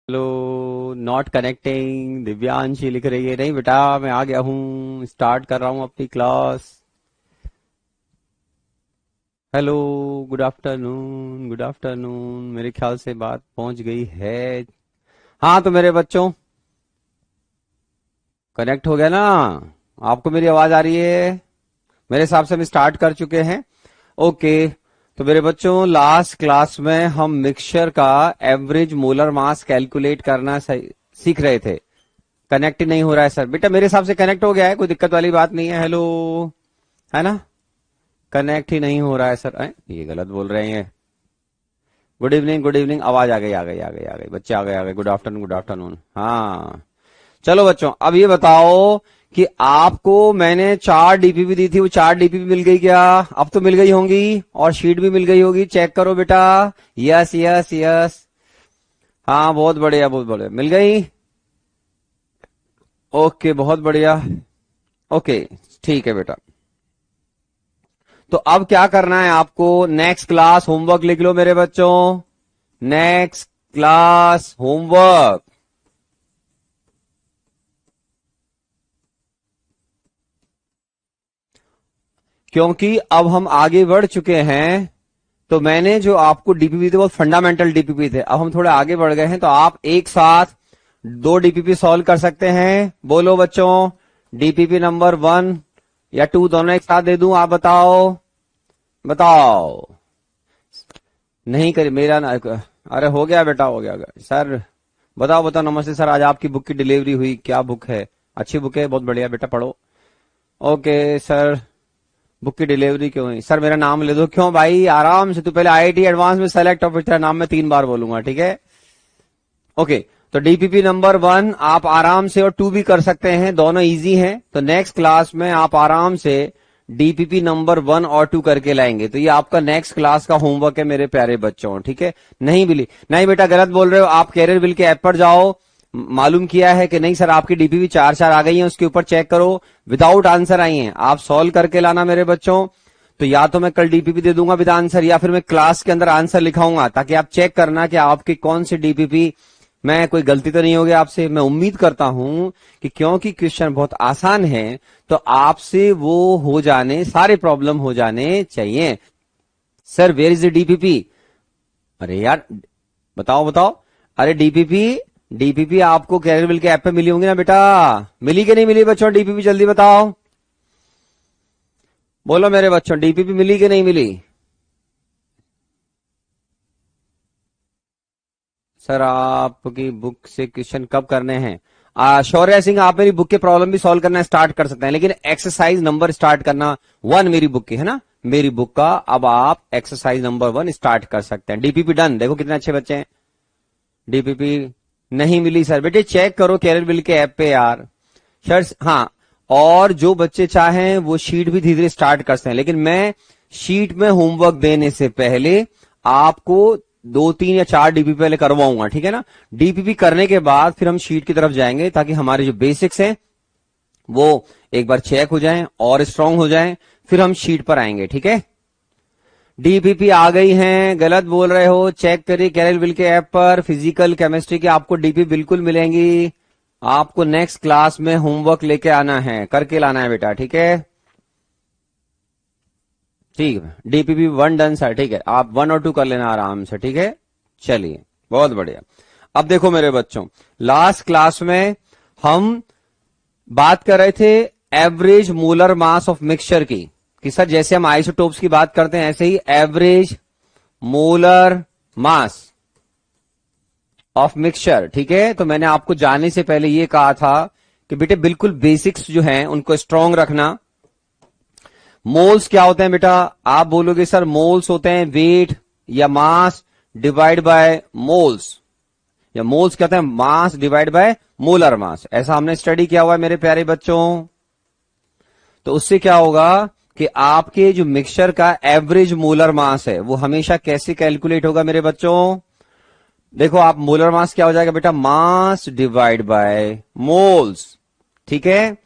Hello, not connecting Divyanshi लिख रही है। नहीं बेटा, मैं आ गया हूँ, स्टार्ट कर रहा हूँ अपनी class. Hello, good afternoon, good afternoon. मेरे ख्याल से बात पहुंच गई है। हाँ तो मेरे बच्चों, कनेक्ट हो गया ना? आपको मेरी आवाज आ रही है? मेरे हिसाब से हम स्टार्ट कर चुके हैं। ओके। तो मेरे बच्चों, लास्ट क्लास में हम मिक्सचर का एवरेज मोलर मास कैलकुलेट करना सीख रहे थे। कनेक्ट ही नहीं हो रहा है सर। बेटा मेरे हिसाब से कनेक्ट हो गया है, कोई दिक्कत वाली बात नहीं है। हेलो, है ना? कनेक्ट ही नहीं हो रहा है सर। ये गलत बोल रहे हैं। Good evening, good evening. आवाज आ गई, आ गई, आ गई, आ गई। बच्चे आ गए, आ गए। Good afternoon, good afternoon. हाँ, चलो बच्चों, अब ये बताओ कि आपको मैंने 4 डीपीपी दी थी, वो 4 डीपीपी मिल गई क्या? अब तो मिल गई होंगी, और शीट भी मिल गई होगी। चेक करो बेटा। Yes yes yes. हाँ, बहुत बढ़िया, बहुत बढ़िया, मिल गई। ओके, बहुत बढ़िया। ओके, ठीक है बेटा। तो अब क्या करना है आपको? नेक्स्ट क्लास होमवर्क लिख लो मेरे बच्चों। Next class homework. क्योंकि अब हम आगे बढ़ चुके हैं, तो मैंने जो आपको डीपीपी थे वो फंडामेंटल डीपीपी थे। अब हम थोड़े आगे बढ़ गए हैं, तो आप एक साथ 2 डीपीपी सॉल्व कर सकते हैं। बोलो बच्चों, डीपीपी नंबर 1 या 2 दोनों एक साथ दे दूं? आप बताओ, बताओ। नहीं करी मेरा ना। अरे हो गया बेटा, हो गया सर। बताओ बताओ। नमस्ते सर, आज आपकी बुक की डिलीवरी हुई। क्या बुक है? अच्छी बुक है, बहुत बढ़िया बेटा, पढ़ो। ओके सर, बुक की डिलीवरी क्यों हुई? सर मेरा नाम ले दो। क्यों भाई? आराम से, तू पहले आईआईटी एडवांस में सेलेक्ट हो, फिर तेरा नाम मैं 3 बार बोलूंगा, ठीक है? ओके। तो डीपीपी नंबर 1 आप आराम से, और 2 भी कर सकते हैं, दोनों इजी हैं। तो नेक्स्ट क्लास में आप आराम से डीपीपी नंबर 1 और 2 करके लाएंगे। तो ये आपका नेक्स्ट क्लास का होमवर्क है मेरे प्यारे बच्चों, ठीक है? नहीं बिली, नहीं बेटा, गलत बोल रहे हो आप। कैरियर बिल के ऐप पर जाओ, मालूम किया है कि नहीं सर आपकी डीपीपी 4 आ गई है, उसके ऊपर चेक करो। विदाउट आंसर आई है, आप सॉल्व करके लाना मेरे बच्चों। तो या तो मैं कल डीपीपी दे दूंगा विद आंसर, या फिर मैं क्लास के अंदर आंसर लिखाऊंगा, ताकि आप चेक करना कि आपकी कौन सी डीपीपी मैं, कोई गलती तो नहीं होगी आपसे। मैं उम्मीद करता हूं कि क्योंकि क्वेश्चन बहुत आसान है, तो आपसे वो हो जाने, सारे प्रॉब्लम हो जाने चाहिए। Sir where is the DPP? अरे यार, बताओ बताओ। अरे डीपीपी, डीपीपी आपको कैरियर बिल के ऐप पे मिली होंगी ना बेटा? मिली कि नहीं मिली बच्चों डीपीपी? जल्दी बताओ, बोलो मेरे बच्चों, डीपीपी मिली कि नहीं मिली? सर आपकी बुक से क्वेश्चन कब करने हैं? शौर्य सिंह, आप मेरी बुक के प्रॉब्लम भी सॉल्व करना स्टार्ट कर सकते हैं, लेकिन एक्सरसाइज नंबर स्टार्ट करना 1 मेरी बुक की है ना, मेरी बुक का। अब आप एक्सरसाइज नंबर 1 स्टार्ट कर सकते हैं। DPP done. देखो कितने अच्छे बच्चे हैं। डीपीपी नहीं मिली सर? बेटे चेक करो कैरियर बिल के ऐप पे यार। सर हाँ, और जो बच्चे चाहें वो शीट भी धीरे धीरे स्टार्ट कर सकते हैं, लेकिन मैं शीट में होमवर्क देने से पहले आपको 2, 3 या 4 डीपीपी पहले करवाऊंगा, ठीक है ना? डीपीपी करने के बाद फिर हम शीट की तरफ जाएंगे, ताकि हमारे जो बेसिक्स हैं वो एक बार चेक हो जाएं और स्ट्रांग हो जाएं, फिर हम शीट पर आएंगे, ठीक है? डीपीपी आ गई हैं, गलत बोल रहे हो। चेक करिए कैरियर बिल के ऐप पर, फिजिकल केमिस्ट्री की आपको डीपीपी बिल्कुल मिलेंगी। आपको नेक्स्ट क्लास में होमवर्क लेके आना है, करके लाना है बेटा, ठीक है? ठीक है, डीपीपी 1 डन सर, ठीक है। आप 1 और 2 कर लेना आराम से, ठीक है? चलिए, बहुत बढ़िया। अब देखो मेरे बच्चों, लास्ट क्लास में हम बात कर रहे थे average molar mass of mixture की, कि सर जैसे हम आइसोटोप्स की बात करते हैं, ऐसे ही average molar mass of mixture, ठीक है? तो मैंने आपको जाने से पहले ये कहा था कि बेटे बिल्कुल बेसिक्स जो हैं उनको स्ट्रांग रखना। मोल्स क्या होते हैं बेटा? आप बोलोगे सर मोल्स होते हैं वेट या मास डिवाइड बाय मोल्स, या मोल्स क्या होते हैं? मास डिवाइड बाय मोलर मास। ऐसा हमने स्टडी किया हुआ है मेरे प्यारे बच्चों। तो उससे क्या होगा कि आपके जो मिक्सचर का एवरेज मोलर मास है वो हमेशा कैसे कैलकुलेट होगा मेरे बच्चों? देखो आप, मोलर मास क्या हो जाएगा बेटा? मास डिवाइड बाय मोल्स, ठीक है?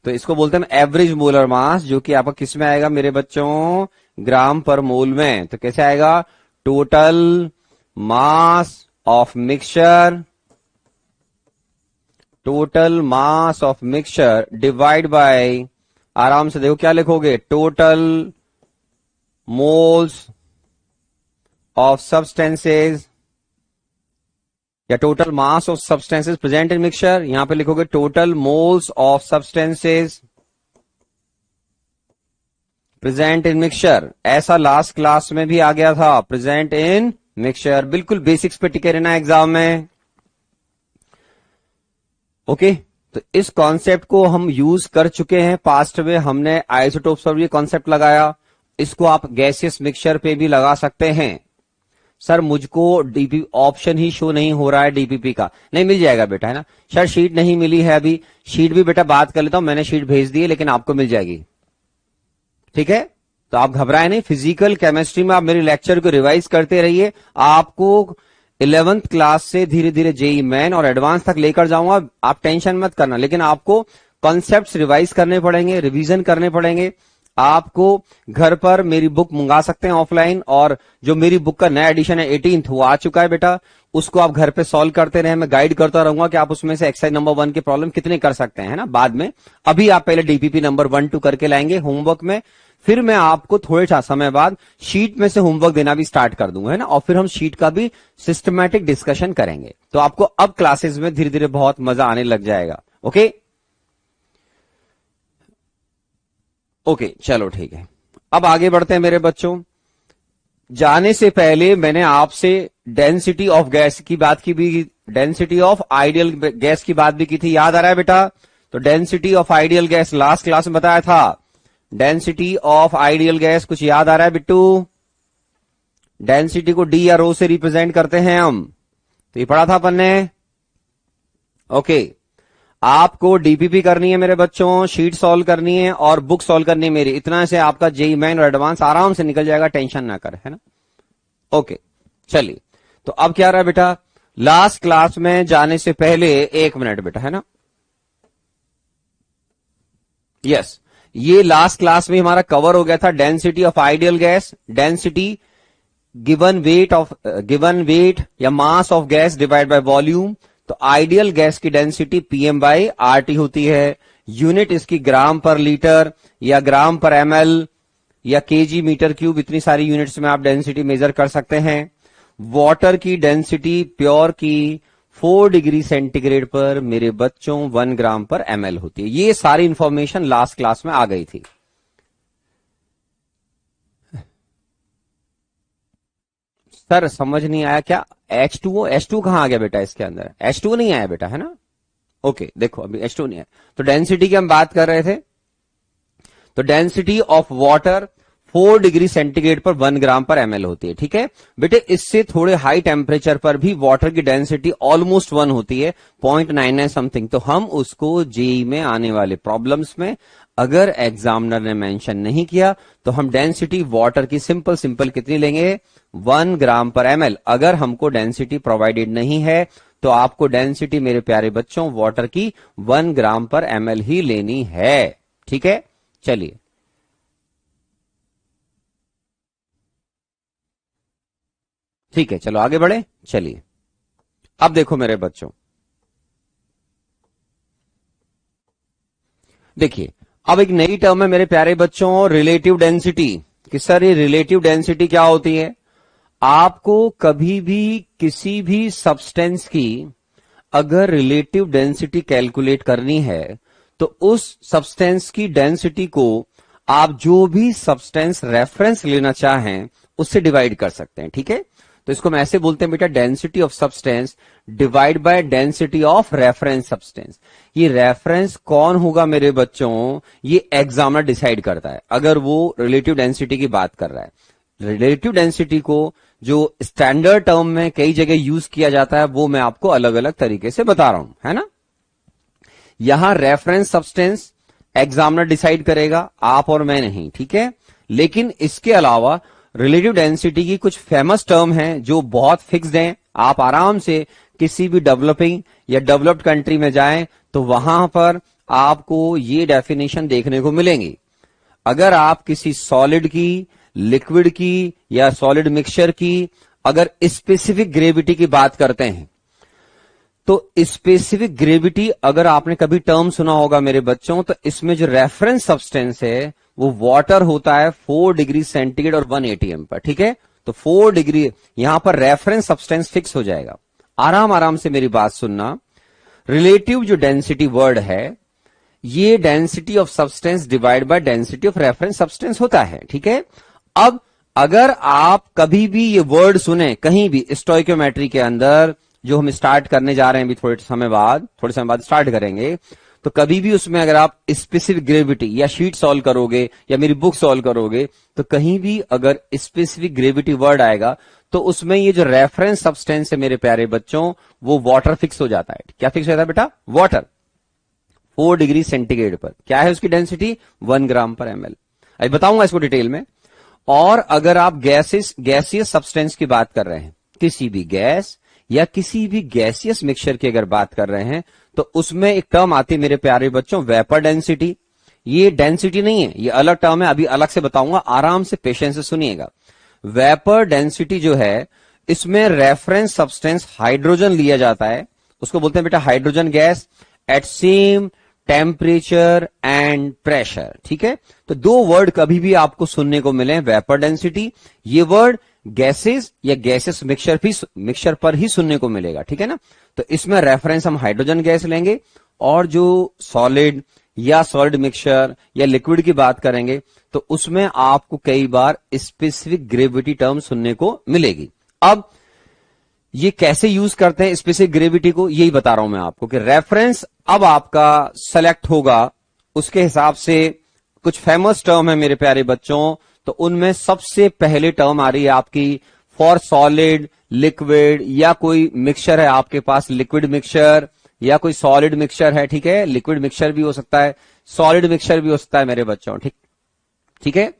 तो इसको बोलते हैं एवरेज मोलर मास, जो कि आपका किस में आएगा मेरे बच्चों? ग्राम पर मोल में। तो कैसे आएगा? Total mass of mixture total mass of mixture divide by, आराम से देखो क्या लिखोगे, टोटल मोल्स ऑफ सब्सटेंसेज या total mass of substances present in mixture, यहां पे लिखोगे total moles of substances present in mixture. ऐसा लास्ट क्लास में भी आ गया था, प्रेजेंट इन मिक्सचर, बिल्कुल बेसिक्स पे टिके रहना एग्जाम में। ओके, तो इस कॉन्सेप्ट को हम यूज कर चुके हैं पास्ट में, हमने आइसोटोप्स पर भी कॉन्सेप्ट लगाया, इसको आप गैसियस मिक्सचर पे भी लगा सकते हैं। सर मुझको डीपी ऑप्शन ही शो नहीं हो रहा है डीपीपी का, नहीं मिल जाएगा बेटा, है ना सर, शीट नहीं मिली है अभी, शीट भी बेटा बात कर लेता हूं, मैंने शीट भेज दी है लेकिन आपको मिल जाएगी, ठीक है। तो आप घबराए नहीं, फिजिकल केमिस्ट्री में आप मेरे लेक्चर को रिवाइज करते रहिए, आपको 11th क्लास से धीरे धीरे जेई मेन और एडवांस तक लेकर जाऊंगा, आप टेंशन मत करना, लेकिन आपको कॉन्सेप्ट्स रिवाइज करने पड़ेंगे, रिवीजन करने पड़ेंगे। आपको घर पर मेरी बुक मंगा सकते हैं ऑफलाइन, और जो मेरी बुक का नया एडिशन है 18th वो आ चुका है बेटा, उसको आप घर पे सॉल्व करते रहे, मैं गाइड करता रहूंगा कि आप उसमें से एक्सरसाइज नंबर 1 के प्रॉब्लम कितने कर सकते हैं, है ना, बाद में। अभी आप पहले डीपीपी नंबर 1 2 करके लाएंगे होमवर्क में, फिर मैं आपको थोड़े समय बाद शीट में से होमवर्क देना भी स्टार्ट कर दूंगा, है ना, और फिर हम शीट का भी सिस्टमैटिक डिस्कशन करेंगे। तो आपको अब क्लासेस में धीरे धीरे बहुत मजा आने लग जाएगा। ओके ओके, चलो ठीक है, अब आगे बढ़ते हैं मेरे बच्चों। जाने से पहले मैंने आपसे डेंसिटी ऑफ गैस की बात की भी, डेंसिटी ऑफ आइडियल गैस की बात भी की थी, याद आ रहा है बेटा। तो density of ideal gas last class में बताया था, डेंसिटी ऑफ आइडियल गैस कुछ याद आ रहा है बिट्टू? डेंसिटी को डी या रो से रिप्रेजेंट करते हैं हम, तो ये पढ़ा था अपन ने। ओके, आपको डीपीपी करनी है मेरे बच्चों, शीट सॉल्व करनी है और बुक सॉल्व करनी है मेरी, इतना से आपका जेई मेन और एडवांस आराम से निकल जाएगा, टेंशन ना कर, है ना। ओके चलिए, तो अब क्या रहा बेटा, लास्ट क्लास में जाने से पहले 1 मिनट बेटा, है ना, यस, ये लास्ट क्लास में हमारा कवर हो गया था density of ideal gas, density given weight या mass of gas divide by volume. तो आइडियल गैस की डेंसिटी पीएम बाई आरटी होती है, यूनिट इसकी ग्राम पर लीटर या ग्राम पर एमएल या केजी मीटर क्यूब, इतनी सारी यूनिट्स में आप डेंसिटी मेजर कर सकते हैं। वाटर की डेंसिटी प्योर की 4 डिग्री सेंटीग्रेड पर मेरे बच्चों 1 ग्राम पर एमएल होती है। ये सारी इंफॉर्मेशन लास्ट क्लास में आ गई थी। सर समझ नहीं आया क्या, H2O कहां आ गया बेटा इसके अंदर, H2O नहीं आया बेटा, है ना। ओके देखो अभी H2O नहीं आया, तो डेंसिटी की हम बात कर रहे थे। तो density of water 4 degree centigrade पर 1 ग्राम पर एमएल होती है, ठीक है बेटे। इससे थोड़े हाई टेम्परेचर पर भी वाटर की डेंसिटी ऑलमोस्ट 1 होती है, 0.99 समथिंग। तो हम उसको जेई में आने वाले प्रॉब्लम्स में अगर एग्जामिनर ने मेंशन नहीं किया तो हम डेंसिटी वाटर की सिंपल कितनी लेंगे, 1 ग्राम पर एमएल। अगर हमको डेंसिटी प्रोवाइडेड नहीं है तो आपको डेंसिटी मेरे प्यारे बच्चों वाटर की 1 ग्राम पर एमएल ही लेनी है, ठीक है। चलिए ठीक है, चलो आगे बढ़े। चलिए अब देखो मेरे बच्चों, देखिए अब एक नई टर्म है मेरे प्यारे बच्चों, रिलेटिव डेंसिटी। कि सर ये रिलेटिव डेंसिटी क्या होती है? आपको कभी भी किसी भी सब्सटेंस की अगर रिलेटिव डेंसिटी कैलकुलेट करनी है तो उस सब्सटेंस की डेंसिटी को आप जो भी सब्सटेंस रेफरेंस लेना चाहें उससे डिवाइड कर सकते हैं, ठीक है। तो इसको हम ऐसे बोलते हैं बेटा, density of substance divide by density of reference substance. ये रेफरेंस कौन होगा मेरे बच्चों, ये एग्जामिनर डिसाइड करता है अगर वो रिलेटिव डेंसिटी की बात कर रहा है। रिलेटिव डेंसिटी को जो स्टैंडर्ड टर्म में कई जगह यूज किया जाता है वो मैं आपको अलग अलग तरीके से बता रहा हूं, है ना। यहां रेफरेंस सब्सटेंस एग्जामिनर डिसाइड करेगा, आप और मैं नहीं, ठीक है। लेकिन इसके अलावा रिलेटिव डेंसिटी की कुछ फेमस टर्म हैं जो बहुत फिक्स्ड हैं। आप आराम से किसी भी डेवलपिंग या डेवलप्ड कंट्री में जाएं तो वहां पर आपको ये डेफिनेशन देखने को मिलेंगी। अगर आप किसी सॉलिड की, लिक्विड की या सॉलिड मिक्सचर की अगर स्पेसिफिक ग्रेविटी की बात करते हैं तो स्पेसिफिक ग्रेविटी अगर आपने कभी टर्म सुना होगा मेरे बच्चों, तो इसमें जो रेफरेंस सब्सटेंस है वो वाटर होता है 4 डिग्री सेंटीग्रेड और 1 atm पर, ठीक है। तो 4 डिग्री यहां पर रेफरेंस सब्सटेंस फिक्स हो जाएगा। आराम आराम से मेरी बात सुनना। रिलेटिव जो डेंसिटी वर्ड है, ये density of substance divide by density of reference substance होता है, ठीक है। अब अगर आप कभी भी ये वर्ड सुने कहीं भी स्टोइकियोमेट्री के अंदर, जो हम स्टार्ट करने जा रहे हैं अभी थोड़े समय बाद स्टार्ट करेंगे, तो कभी भी उसमें अगर आप स्पेसिफिक ग्रेविटी या शीट सॉल्व करोगे या मेरी बुक सॉल्व करोगे, तो कहीं भी अगर स्पेसिफिक ग्रेविटी वर्ड आएगा तो उसमें ये जो रेफरेंस सब्सटेंस है मेरे प्यारे बच्चों, वो वाटर फिक्स हो जाता है। क्या फिक्स हो जाता है बेटा? वाटर। 4 डिग्री सेंटीग्रेड पर क्या है उसकी डेंसिटी? 1 ग्राम पर ml। अभी बताऊंगा इसको डिटेल में। और अगर आप गैसियस सब्सटेंस की बात कर रहे हैं, किसी भी गैस या किसी भी गैसियस मिक्सचर की अगर बात कर रहे हैं, तो उसमें एक टर्म आती है मेरे प्यारे बच्चों, वेपर डेंसिटी। ये डेंसिटी नहीं है, ये अलग टर्म है, अभी अलग से बताऊंगा, आराम से पेशेंस से सुनिएगा। वेपर डेंसिटी जो है, इसमें रेफरेंस सब्सटेंस हाइड्रोजन लिया जाता है, उसको बोलते हैं बेटा hydrogen gas, at same temperature and pressure, ठीक है। तो दो वर्ड कभी भी आपको सुनने को मिले, वेपर डेंसिटी, ये वर्ड गैसेस या गैसेस मिक्सचर पर ही सुनने को मिलेगा, ठीक है ना। तो इसमें रेफरेंस हम हाइड्रोजन गैस लेंगे, और जो सॉलिड या सॉलिड मिक्सचर या लिक्विड की बात करेंगे तो उसमें आपको कई बार स्पेसिफिक ग्रेविटी टर्म सुनने को मिलेगी। अब ये कैसे यूज करते हैं स्पेसिफिक ग्रेविटी को, यही बता रहा हूं मैं आपको कि रेफरेंस अब आपका सेलेक्ट होगा, उसके हिसाब से कुछ फेमस टर्म है मेरे प्यारे बच्चों। तो उनमें सबसे पहले टर्म आ रही है आपकी फॉर सॉलिड, लिक्विड, या कोई मिक्सचर है आपके पास, लिक्विड मिक्सचर या कोई सॉलिड मिक्सचर है, ठीक है। लिक्विड मिक्सचर भी हो सकता है, सॉलिड मिक्सचर भी हो सकता है मेरे बच्चों, ठीक है।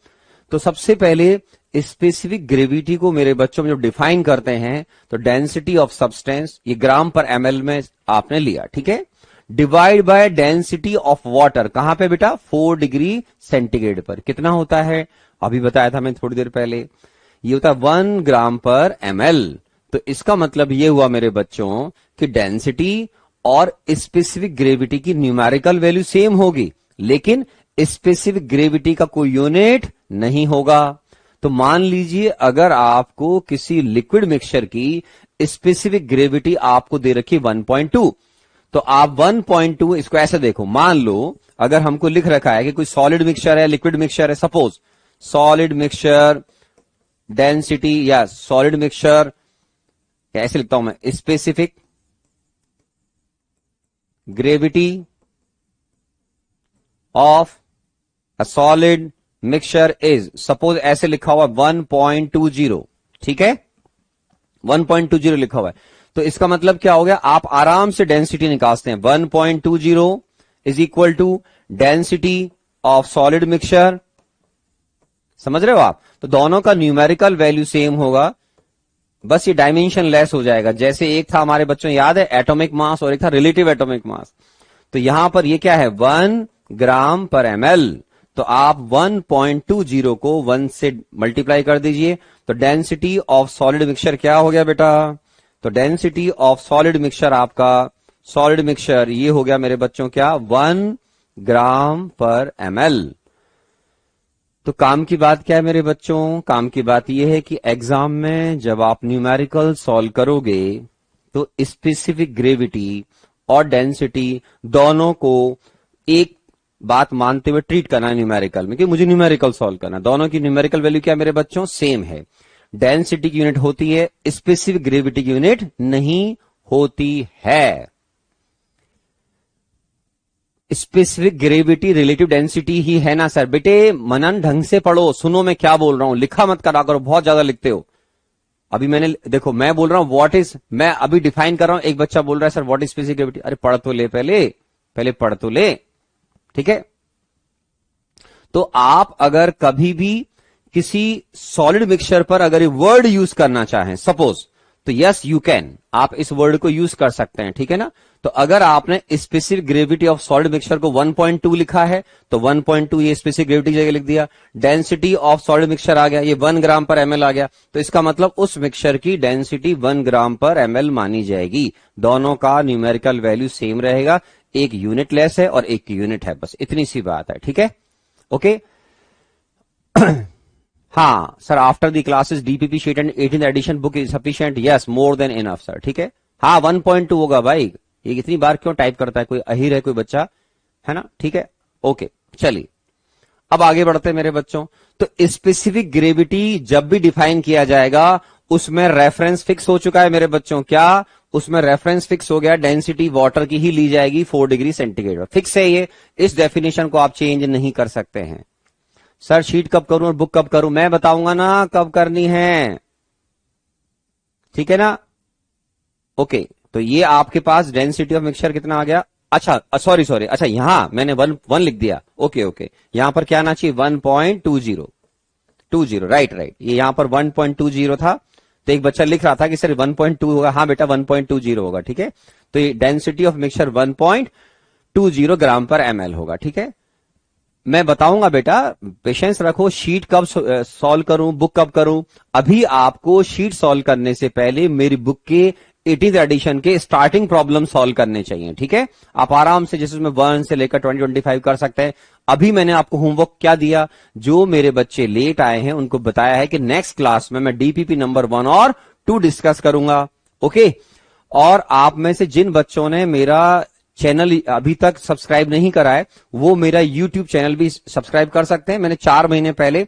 तो सबसे पहले स्पेसिफिक ग्रेविटी को मेरे बच्चों में जब डिफाइन करते हैं, तो डेंसिटी ऑफ सब्सटेंस, ये ग्राम पर ml में आपने लिया, ठीक है, divide by density of water, कहां पे बेटा? 4 डिग्री सेंटीग्रेड पर। कितना होता है? अभी बताया था मैंने थोड़ी देर पहले, ये होता है 1 ग्राम पर ml। तो इसका मतलब ये हुआ मेरे बच्चों कि डेंसिटी और स्पेसिफिक ग्रेविटी की न्यूमेरिकल वैल्यू सेम होगी, लेकिन स्पेसिफिक ग्रेविटी का कोई यूनिट नहीं होगा। तो मान लीजिए अगर आपको किसी लिक्विड मिक्सचर की स्पेसिफिक ग्रेविटी आपको दे रखी 1.2, तो आप 1.2 इसको ऐसे देखो, मान लो अगर हमको लिख रखा है कि कोई सॉलिड मिक्सचर है, लिक्विड मिक्सचर है, सपोज सॉलिड मिक्सचर डेंसिटी या सॉलिड मिक्सचर, ऐसे लिखता हूं मैं, specific gravity of a solid mixture is, suppose ऐसे लिखा हुआ 1.20, ठीक है, 1.20 लिखा हुआ है। तो इसका मतलब क्या हो गया? आप आराम से डेंसिटी निकालते हैं, 1.20 is equal to density of solid mixture. समझ रहे हो आप? तो दोनों का न्यूमेरिकल वैल्यू सेम होगा, बस ये डायमेंशन लेस हो जाएगा। जैसे एक था हमारे बच्चों याद है एटॉमिक मास, और एक था रिलेटिव एटॉमिक मास। तो यहां पर ये क्या है? 1 ग्राम पर ml। तो आप 1.20 को 1 से मल्टीप्लाई कर दीजिए, तो डेंसिटी ऑफ सॉलिड मिक्सचर क्या हो गया बेटा? तो डेंसिटी ऑफ सॉलिड मिक्सचर, आपका सॉलिड मिक्सचर ये हो गया मेरे बच्चों क्या? 1 ग्राम पर ml। तो काम की बात क्या है मेरे बच्चों? काम की बात यह है कि एग्जाम में जब आप न्यूमेरिकल सॉल्व करोगे तो स्पेसिफिक ग्रेविटी और डेंसिटी दोनों को एक बात मानते हुए ट्रीट करना है न्यूमेरिकल में, कि मुझे न्यूमेरिकल सॉल्व करना। दोनों की न्यूमेरिकल वैल्यू क्या है मेरे बच्चों? सेम है। डेंसिटी की यूनिट होती है, स्पेसिफिक ग्रेविटी की यूनिट नहीं होती है। स्पेसिफिक ग्रेविटी रिलेटिव डेंसिटी ही है ना सर? बेटे मनन ढंग से पढ़ो, सुनो मैं क्या बोल रहा हूं, लिखा मत करा करो, बहुत ज्यादा लिखते हो। अभी मैंने देखो, मैं बोल रहा हूं व्हाट इज, मैं अभी डिफाइन कर रहा हूं, एक बच्चा बोल रहा है sir what is specific gravity. अरे पढ़ तो ले, पहले पढ़ तो ले, ठीक है। तो आप अगर कभी भी किसी सॉलिड मिक्सचर पर अगर ये वर्ड यूज करना चाहें सपोज, तो यस यू कैन, आप इस वर्ड को यूज कर सकते हैं, ठीक है ना। तो अगर आपने specific gravity of solid mixture को 1.2 लिखा है तो 1.2 ये स्पेसिफिक ग्रेविटी जगह लिख दिया। डेंसिटी ऑफ सॉलिड मिक्सचर आ गया, ये 1 ग्राम पर एमएल आ गया, तो इसका मतलब उस मिक्सचर की डेंसिटी 1 ग्राम पर एमएल मानी जाएगी। दोनों का न्यूमेरिकल वैल्यू सेम रहेगा, एक यूनिट लेस है और एक की यूनिट है, बस इतनी सी बात है, ठीक है। ओके हाँ sir, after the classes DPP sheet and 18th addition book is sufficient, yes more than enough sir, ठीक है। हाँ 1.2 होगा भाई, ये इतनी बार क्यों टाइप करता है, कोई अहीर है कोई बच्चा, है ना, ठीक है। ओके चलिए अब आगे बढ़ते हैं मेरे बच्चों। तो स्पेसिफिक ग्रेविटी जब भी डिफाइन किया जाएगा उसमें रेफरेंस फिक्स हो चुका है मेरे बच्चों, क्या उसमें रेफरेंस फिक्स हो गया, डेंसिटी वाटर की ही ली जाएगी 4 डिग्री सेंटीग्रेड, फिक्स है ये, इस डेफिनेशन को आप चेंज नहीं कर सकते हैं। सर शीट कब करूं और बुक कब करूं, मैं बताऊंगा ना कब करनी है, ठीक है ना। ओके तो ये आपके पास डेंसिटी ऑफ मिक्सचर कितना आ गया, अच्छा सॉरी अच्छा यहां मैंने 1 लिख दिया, ओके यहां पर क्या आना चाहिए 1.20 राइट, ये यहां पर 1.20 था, तो एक बच्चा लिख रहा था कि सर 1.2 होगा, हाँ बेटा 1.20 होगा, ठीक है। तो ये डेंसिटी ऑफ मिक्सचर 1.20 ग्राम पर एमएल होगा, ठीक है। मैं बताऊंगा बेटा, पेशेंस रखो, शीट कब सॉल्व करूं बुक कब करूं, अभी आपको शीट सॉल्व करने से पहले मेरी बुक के 18th एडिशन के स्टार्टिंग प्रॉब्लम सॉल्व करने चाहिए, ठीक है। आप आराम से जैसे उसमें 1 से लेकर 20-25 कर सकते हैं। अभी मैंने आपको होमवर्क क्या दिया, जो मेरे बच्चे लेट आए हैं उनको बताया है कि नेक्स्ट क्लास में मैं डीपीपी नंबर 1 और 2 डिस्कस करूंगा, ओके। और आप में से जिन बच्चों ने मेरा चैनल अभी तक सब्सक्राइब नहीं करा है वो मेरा यूट्यूब चैनल भी सब्सक्राइब कर सकते हैं। मैंने 4 महीने पहले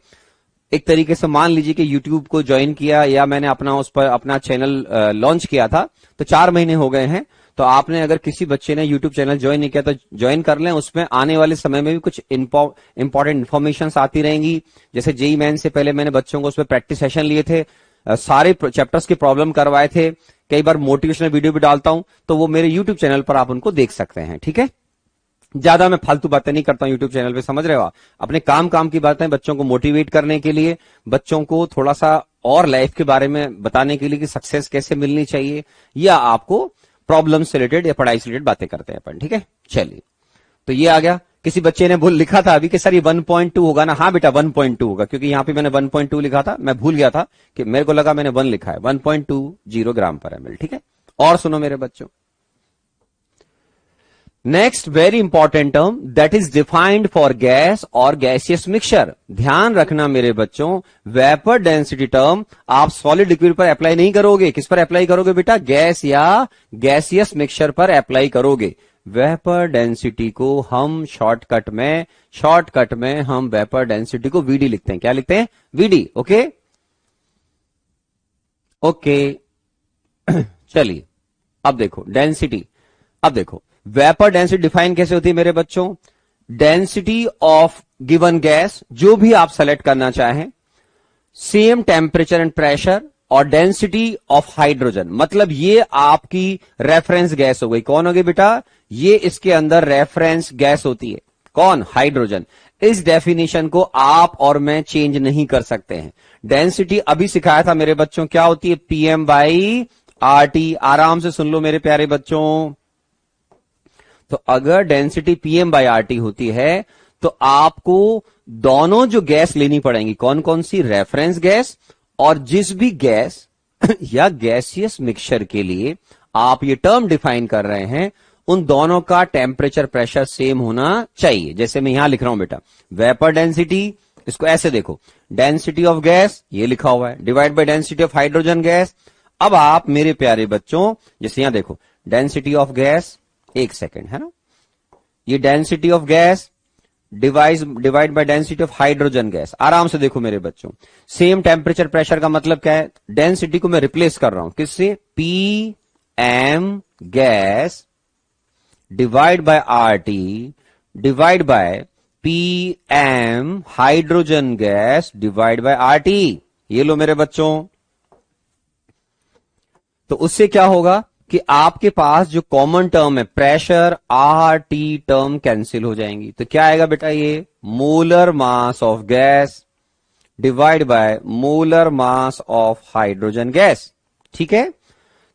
एक तरीके से मान लीजिए कि यूट्यूब को ज्वाइन किया या मैंने अपना उस पर अपना चैनल लॉन्च किया था, तो 4 महीने हो गए हैं। तो आपने अगर किसी बच्चे ने यूट्यूब चैनल ज्वाइन नहीं किया तो ज्वाइन कर लें, उसमें आने वाले समय में भी कुछ इंपॉर्टेंट इन्फॉर्मेशन आती रहेंगी। जैसे जेई मेन से पहले मैंने बच्चों को उसमें प्रैक्टिस सेशन लिए थे, सारे चैप्टर्स के प्रॉब्लम करवाए थे, कई बार मोटिवेशनल वीडियो भी डालता हूं, तो वो मेरे यूट्यूब चैनल पर आप उनको देख सकते हैं, ठीक है। ज्यादा मैं फालतू बातें नहीं करता हूं यूट्यूब चैनल पे, समझ रहे हो आप, अपने काम की बातें बच्चों को मोटिवेट करने के लिए, बच्चों को थोड़ा सा और लाइफ के बारे में बताने के लिए कि सक्सेस कैसे मिलनी चाहिए, या आपको प्रॉब्लम से रिलेटेड या पढ़ाई से रिलेटेड बातें करते हैं अपन, ठीक है। चलिए तो ये आ गया। किसी बच्चे ने लिखा था अभी कि सर ये 1.2 होगा ना, हाँ बेटा 1.2 होगा, क्योंकि यहां पे मैंने 1.2 लिखा था, मैं भूल गया था कि मेरे को लगा मैंने 1 लिखा है, 1.20 ग्राम पर एमएल, ठीक है। और सुनो मेरे बच्चों, next very important term that is defined for gas और गैसियस मिक्सचर। ध्यान रखना मेरे बच्चों, वेपर डेंसिटी टर्म आप सॉलिड लिक्विड पर अप्लाई नहीं करोगे, किस पर अप्लाई करोगे बेटा, गैस या गैसियस मिक्सचर पर अप्लाई करोगे। वेपर डेंसिटी को हम शॉर्टकट में हम वेपर डेंसिटी को वीडी लिखते हैं, क्या लिखते हैं, वीडी, ओके ओके। चलिए अब देखो डेंसिटी, अब देखो वेपर डेंसिटी डिफाइन कैसे होती है मेरे बच्चों, डेंसिटी ऑफ गिवन गैस जो भी आप सेलेक्ट करना चाहें, सेम टेम्परेचर एंड प्रेशर, और डेंसिटी ऑफ हाइड्रोजन, मतलब ये आपकी रेफरेंस गैस हो गई, कौन होगी बेटा, ये इसके अंदर रेफरेंस गैस होती है, कौन, हाइड्रोजन। इस डेफिनेशन को आप और मैं चेंज नहीं कर सकते हैं। डेंसिटी अभी सिखाया था मेरे बच्चों, क्या होती है, पीएम बाई आरटी, आराम से सुन लो मेरे प्यारे बच्चों। तो अगर डेंसिटी पीएम बाई आरटी होती है तो आपको दोनों जो गैस लेनी पड़ेंगी, कौन कौन सी, रेफरेंस गैस, और जिस भी गैस या गैसियस मिक्सचर के लिए आप ये टर्म डिफाइन कर रहे हैं उन दोनों का टेम्परेचर प्रेशर सेम होना चाहिए। जैसे मैं यहां लिख रहा हूं बेटा, वेपर डेंसिटी, इसको ऐसे देखो, डेंसिटी ऑफ गैस ये लिखा हुआ है, divide by density of hydrogen gas. अब आप मेरे प्यारे बच्चों जैसे यहां देखो, डेंसिटी ऑफ गैस, एक सेकेंड, है ना, ये density of gas divide by density of hydrogen gas, आराम से देखो मेरे बच्चों। सेम टेम्परेचर प्रेशर का मतलब क्या है, डेंसिटी को मैं रिप्लेस कर रहा हूं किससे, P M gas divide by R T divide by P M hydrogen gas divide by R T. ये लो मेरे बच्चों, तो उससे क्या होगा कि आपके पास जो कॉमन टर्म है pressure, R T term cancel हो जाएंगी। तो क्या आएगा बेटा, ये molar mass of gas divide by molar mass of hydrogen gas, ठीक है।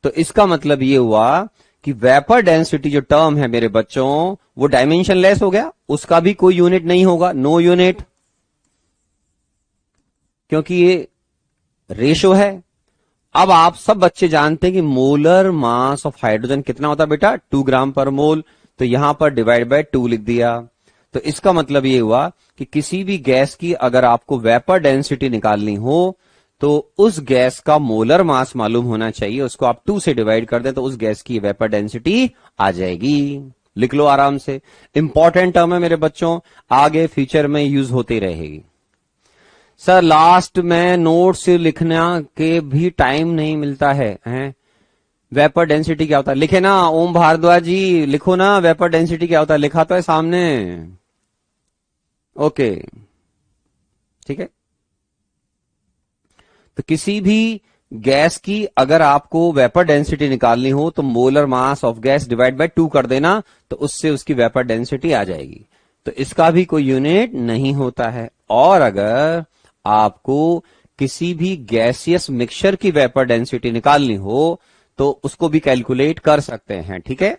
तो इसका मतलब ये हुआ कि वेपर डेंसिटी जो टर्म है मेरे बच्चों वो डायमेंशनलेस हो गया, उसका भी कोई यूनिट नहीं होगा, नो यूनिट, क्योंकि ये रेशो है। अब आप सब बच्चे जानते हैं कि मोलर मास ऑफ हाइड्रोजन कितना होता है बेटा, 2 ग्राम पर मोल। तो यहां पर डिवाइड बाय 2 लिख दिया। तो इसका मतलब ये हुआ कि किसी भी गैस की अगर आपको वेपर डेंसिटी निकालनी हो तो उस गैस का मोलर मास मालूम होना चाहिए, उसको आप 2 से डिवाइड कर दें तो उस गैस की वेपर डेंसिटी आ जाएगी। लिख लो आराम से, इंपॉर्टेंट टर्म है मेरे बच्चों, आगे फ्यूचर में यूज होती रहेगी। सर लास्ट में नोट्स लिखना के भी टाइम नहीं मिलता है? वेपर डेंसिटी क्या होता है लिखे ना, ओम भारद्वाज जी लिखो ना, वेपर डेंसिटी क्या होता है, लिखा तो है सामने। ओके ठीक है। तो किसी भी गैस की अगर आपको वेपर डेंसिटी निकालनी हो तो molar mass of gas divide bye 2 कर देना, तो उससे उसकी वेपर डेंसिटी आ जाएगी। तो इसका भी कोई यूनिट नहीं होता है। और अगर आपको किसी भी गैसियस मिक्सचर की वेपर डेंसिटी निकालनी हो तो उसको भी कैलकुलेट कर सकते हैं, ठीक है।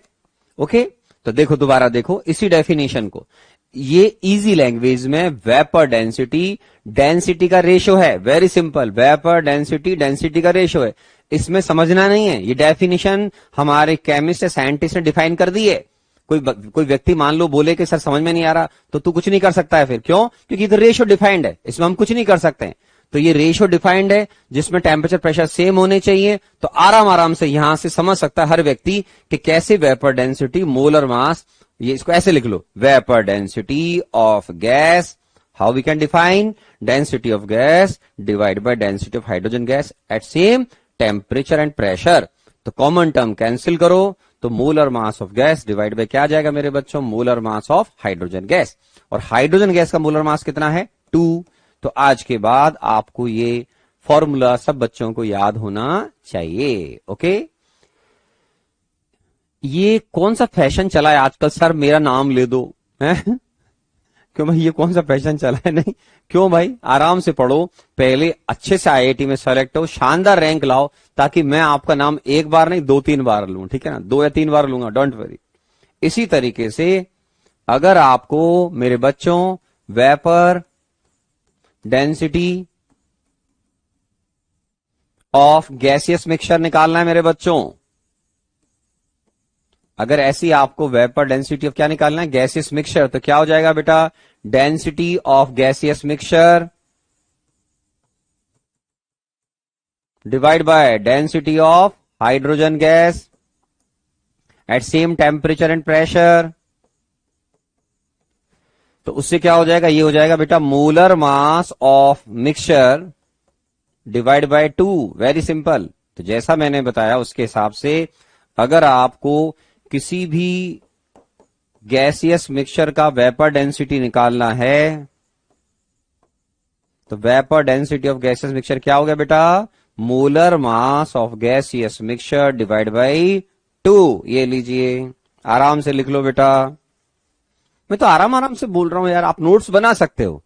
ओके, तो देखो दोबारा देखो इसी डेफिनेशन को, ये इजी लैंग्वेज में वेपर डेंसिटी डेंसिटी का रेशो है, very simple, vapour density density का रेशो है, इसमें समझना नहीं है। ये डेफिनेशन हमारे केमिस्ट या साइंटिस्ट ने डिफाइन कर दी है। कोई व्यक्ति मान लो बोले कि सर समझ में नहीं आ रहा, तो तू कुछ नहीं कर सकता है फिर, क्यों? क्योंकि तो रेशो डिफाइंड है, इसमें हम कुछ नहीं कर सकते हैं। तो ये रेशो डिफाइंड है जिसमें टेम्परेचर प्रेशर सेम होने चाहिए, तो आराम आराम से यहां से समझ सकता है हर व्यक्ति कि कैसे वेपर डेंसिटी मोलर मास, ये इसको ऐसे लिख लो, vapour density of gas, how we can define, density of gas divide by density of hydrogen gas at same temperature and pressure. तो कॉमन टर्म कैंसिल करो तो molar mass of gas divide by क्या आ जाएगा मेरे बच्चों, molar mass of hydrogen gas. और hydrogen gas का मोलर मास कितना है, 2। तो आज के बाद आपको ये फॉर्मूला सब बच्चों को याद होना चाहिए। ओके, ये कौन सा फैशन चला है आजकल, सर मेरा नाम ले दो, है क्यों भाई, ये कौन सा फैशन चला है? नहीं क्यों भाई, आराम से पढ़ो, पहले अच्छे से आईआईटी में सेलेक्ट हो, शानदार रैंक लाओ, ताकि मैं आपका नाम एक बार नहीं 2-3 बार लूं, ठीक है ना, 2 या 3 बार लूंगा, डोंट वरी। इसी तरीके से अगर आपको मेरे बच्चों vapour density of gaseous mixture निकालना है मेरे बच्चों, अगर ऐसी आपको वेपर डेंसिटी ऑफ क्या निकालना है, गैसियस मिक्सचर, तो क्या हो जाएगा बेटा, density of gaseous mixture divide by density of hydrogen gas at same temperature and pressure. तो उससे क्या हो जाएगा, ये हो जाएगा बेटा molar mass of mixture divide by 2, very simple. तो जैसा मैंने बताया उसके हिसाब से अगर आपको किसी भी गैसियस मिक्सचर का वेपर डेंसिटी निकालना है तो vapour density of gaseous mixture क्या हो गया बेटा, molar mass of gaseous mixture divide by 2। ये लीजिए, आराम से लिख लो बेटा, मैं तो आराम आराम से बोल रहा हूं यार, आप नोट्स बना सकते हो।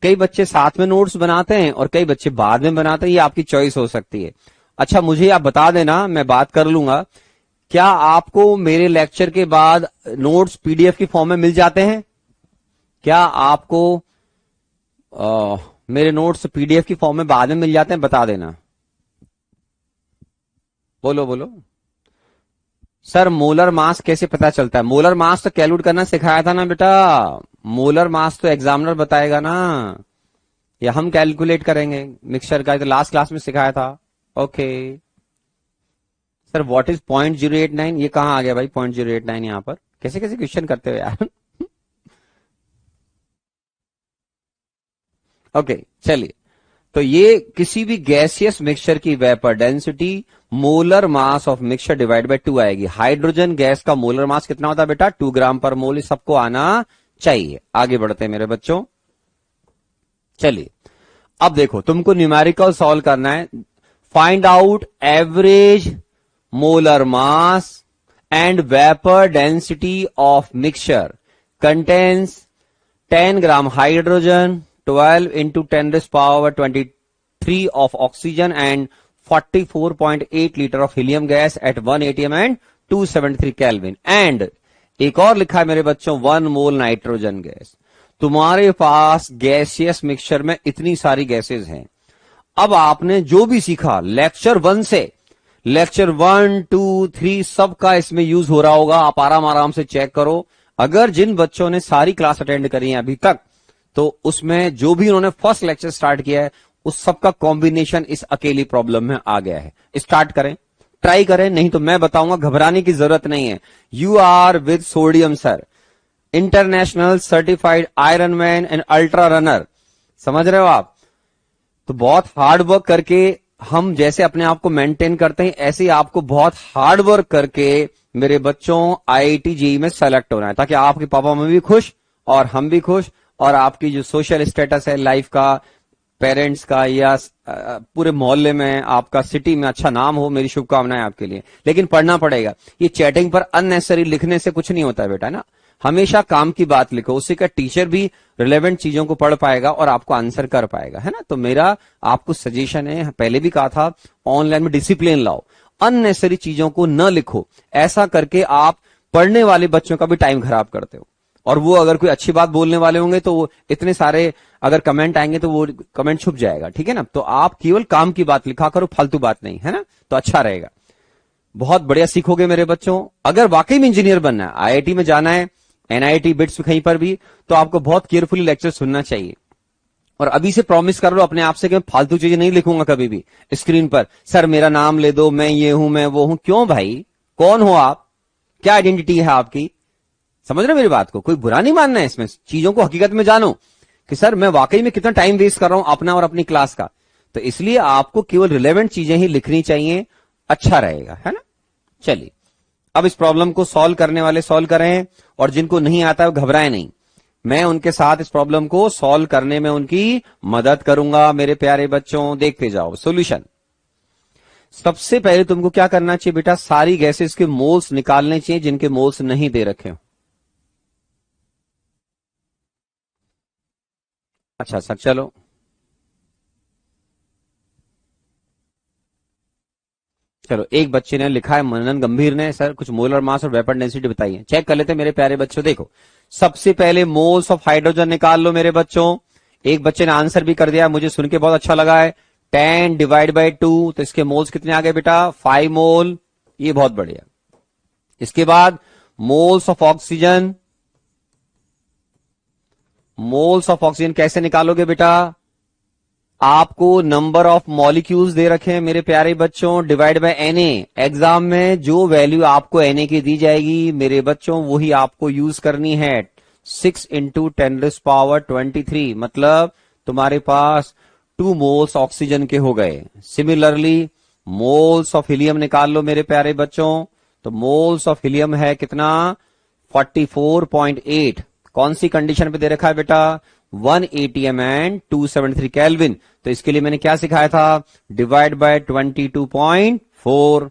कई बच्चे साथ में नोट्स बनाते हैं और कई बच्चे बाद में बनाते हैं, ये आपकी चॉइस हो सकती है। अच्छा मुझे आप बता देना, मैं बात कर लूंगा, क्या आपको मेरे लेक्चर के बाद नोट्स पीडीएफ की फॉर्म में मिल जाते हैं? क्या आपको मेरे नोट्स पीडीएफ की फॉर्म में बाद में मिल जाते हैं? बता देना, बोलो बोलो। सर मोलर मास कैसे पता चलता है? मोलर मास तो कैलकुलेट करना सिखाया था ना बेटा, मोलर मास तो एग्जामिनर बताएगा ना, या हम कैलकुलेट करेंगे मिक्सचर का, तो लास्ट क्लास में सिखाया था। ओके सर, व्हाट इज 0.089, ये कहां आ गया भाई 0.089 यहां पर, कैसे कैसे क्वेश्चन करते हो यार ओके चलिए, तो ये किसी भी गैसियस मिक्सचर की vapour density molar mass of mixture divide by 2 आएगी। हाइड्रोजन गैस का मोलर मास कितना होता है बेटा, 2 ग्राम पर मोल, सबको आना चाहिए। आगे बढ़ते हैं मेरे बच्चों, चलिए अब देखो तुमको न्यूमेरिकल सॉल्व करना है, find out average molar mass and vapor density of mixture contains 10 gram hydrogen, 12 into 10 raised power 23 of oxygen and 44.8 litre of helium gas at 1 atm and 273 kelvin. And एक और लिखा है मेरे बच्चों 1 मोल नाइट्रोजन गैस। तुम्हारे पास gaseous mixture में इतनी सारी गैसेस हैं। अब आपने जो भी सीखा लेक्चर 1 से लेक्चर 1, 2, 3 सबका इसमें यूज हो रहा होगा। आप आराम आराम से चेक करो। अगर जिन बच्चों ने सारी क्लास अटेंड करी है अभी तक, तो उसमें जो भी उन्होंने फर्स्ट लेक्चर स्टार्ट किया है उस सबका कॉम्बिनेशन इस अकेली प्रॉब्लम में आ गया है। स्टार्ट करें, ट्राई करें, नहीं तो मैं बताऊंगा, घबराने की जरूरत नहीं है। You are with sodium sir, international certified iron man and ultra runner. समझ रहे हो आप? तो बहुत हार्ड वर्क करके हम जैसे अपने आप को मेंटेन करते हैं, ऐसे ही आपको बहुत हार्ड वर्क करके मेरे बच्चों आईआईटी जेईई में सेलेक्ट होना है, ताकि आपके पापा मम्मी भी खुश और हम भी खुश, और आपकी जो सोशल स्टेटस है लाइफ का, पेरेंट्स का, या पूरे मोहल्ले में, आपका सिटी में अच्छा नाम हो। मेरी शुभकामनाएं आपके लिए। लेकिन पढ़ना पड़ेगा। ये चैटिंग पर अननेसेसरी लिखने से कुछ नहीं होता है बेटा ना। हमेशा काम की बात लिखो, उससे क्या टीचर भी रिलेवेंट चीजों को पढ़ पाएगा और आपको आंसर कर पाएगा, है ना। तो मेरा आपको सजेशन है, पहले भी कहा था, ऑनलाइन में डिसिप्लिन लाओ, अननेसेसरी चीजों को न लिखो। ऐसा करके आप पढ़ने वाले बच्चों का भी टाइम खराब करते हो। और वो अगर कोई अच्छी बात बोलने वाले होंगे तो वो इतने सारे अगर कमेंट आएंगे तो वो कमेंट छुप जाएगा, ठीक है ना। तो आप केवल काम की बात लिखा करो, फालतू बात नहीं, है ना। तो अच्छा रहेगा, बहुत बढ़िया सीखोगे मेरे बच्चों। अगर वाकई में इंजीनियर बनना है, आईआईटी में जाना है, एनआईटी बिट्स कहीं पर भी, तो आपको बहुत केयरफुली लेक्चर सुनना चाहिए। और अभी से प्रॉमिस कर लो अपने आप से कि मैं फालतू चीजें नहीं लिखूंगा कभी भी स्क्रीन पर। सर मेरा नाम ले दो, मैं ये हूं, मैं वो हूं। क्यों भाई? कौन हो आप? क्या आइडेंटिटी है आपकी? समझ रहे मेरी बात को? कोई बुरा नहीं मानना है इसमें। चीजों को हकीकत में जानो कि सर मैं वाकई में कितना टाइम वेस्ट कर रहा हूं अपना और अपनी क्लास का। तो इसलिए आपको केवल रिलेवेंट चीजें ही लिखनी चाहिए, अच्छा रहेगा, है ना। चलिए अब इस प्रॉब्लम को सॉल्व करने वाले सॉल्व करें, और जिनको नहीं आता है वो घबराए नहीं। मैं उनके साथ इस प्रॉब्लम को सॉल्व करने में उनकी मदद करूंगा मेरे प्यारे बच्चों। देखते जाओ सॉल्यूशन। सबसे पहले तुमको क्या करना चाहिए बेटा? सारी गैसेस के मोल्स निकालने चाहिए जिनके मोल्स नहीं दे रखे हो। अच्छा सर, चलो चलो, एक बच्चे ने लिखा है, मनन गंभीर ने, सर कुछ मोलर मास और वेपर डेंसिटी बताइए। चेक कर लेते हैं मेरे प्यारे बच्चों। देखो सबसे पहले मोल्स ऑफ हाइड्रोजन निकाल लो मेरे बच्चों। एक बच्चे ने आंसर भी कर दिया, मुझे सुन के बहुत अच्छा लगा है। 10 डिवाइड बाई 2, तो इसके मोल्स कितने आ गए बेटा? 5 मोल। ये बहुत बढ़िया। इसके बाद moles of oxygen, moles of oxygen कैसे निकालोगे बेटा? आपको नंबर ऑफ मॉलिक्यूल्स दे रखे हैं मेरे प्यारे बच्चों, divide by N A. Exam में जो वैल्यू आपको एन ए की दी जाएगी मेरे बच्चों, वही आपको यूज करनी है। 6 इंटू 10⁻23, मतलब तुम्हारे पास 2 मोल्स ऑक्सीजन के हो गए। सिमिलरली मोल्स ऑफ हीलियम निकाल लो मेरे प्यारे बच्चों। तो मोल्स ऑफ हीलियम है कितना? 44.8। कौन सी कंडीशन पे दे रखा है बेटा? 1 atm एंड 273 केल्विन। तो इसके लिए मैंने क्या सिखाया था? Divide by 22.4।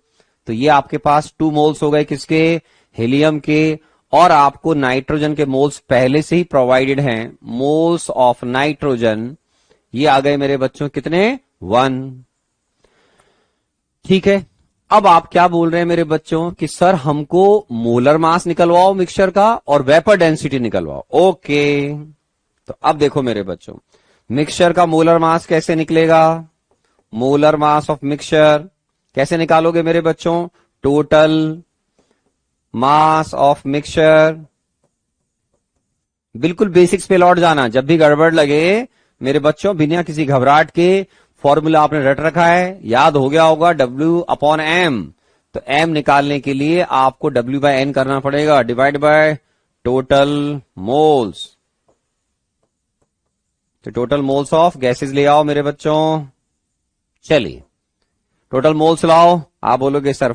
तो ये आपके पास 2 मोल्स हो गए किसके? हीलियम के। और आपको नाइट्रोजन के मोल्स पहले से ही प्रोवाइडेड हैं। मोल्स ऑफ नाइट्रोजन ये आ गए मेरे बच्चों कितने? 1। ठीक है, अब आप क्या बोल रहे हैं मेरे बच्चों कि सर हमको मोलर मास निकलवाओ मिक्सचर का और वेपर डेंसिटी निकलवाओ। ओके, तो अब देखो मेरे बच्चों, मिक्सचर का मोलर मास कैसे निकलेगा? मोलर मास ऑफ मिक्सचर कैसे निकालोगे मेरे बच्चों? Total mass of mixture. बिल्कुल बेसिक्स पे लौट जाना, जब भी गड़बड़ लगे मेरे बच्चों, बिना किसी घबराहट के। फॉर्मूला आपने रट रखा है, याद हो गया होगा, W/M। तो M निकालने के लिए आपको W/N करना पड़ेगा, डिवाइड बाय टोटल मोल्स। तो टोटल मोल्स ऑफ गैसेस ले आओ मेरे बच्चों। चलिए टोटल मोल्स लाओ। आप बोलोगे सर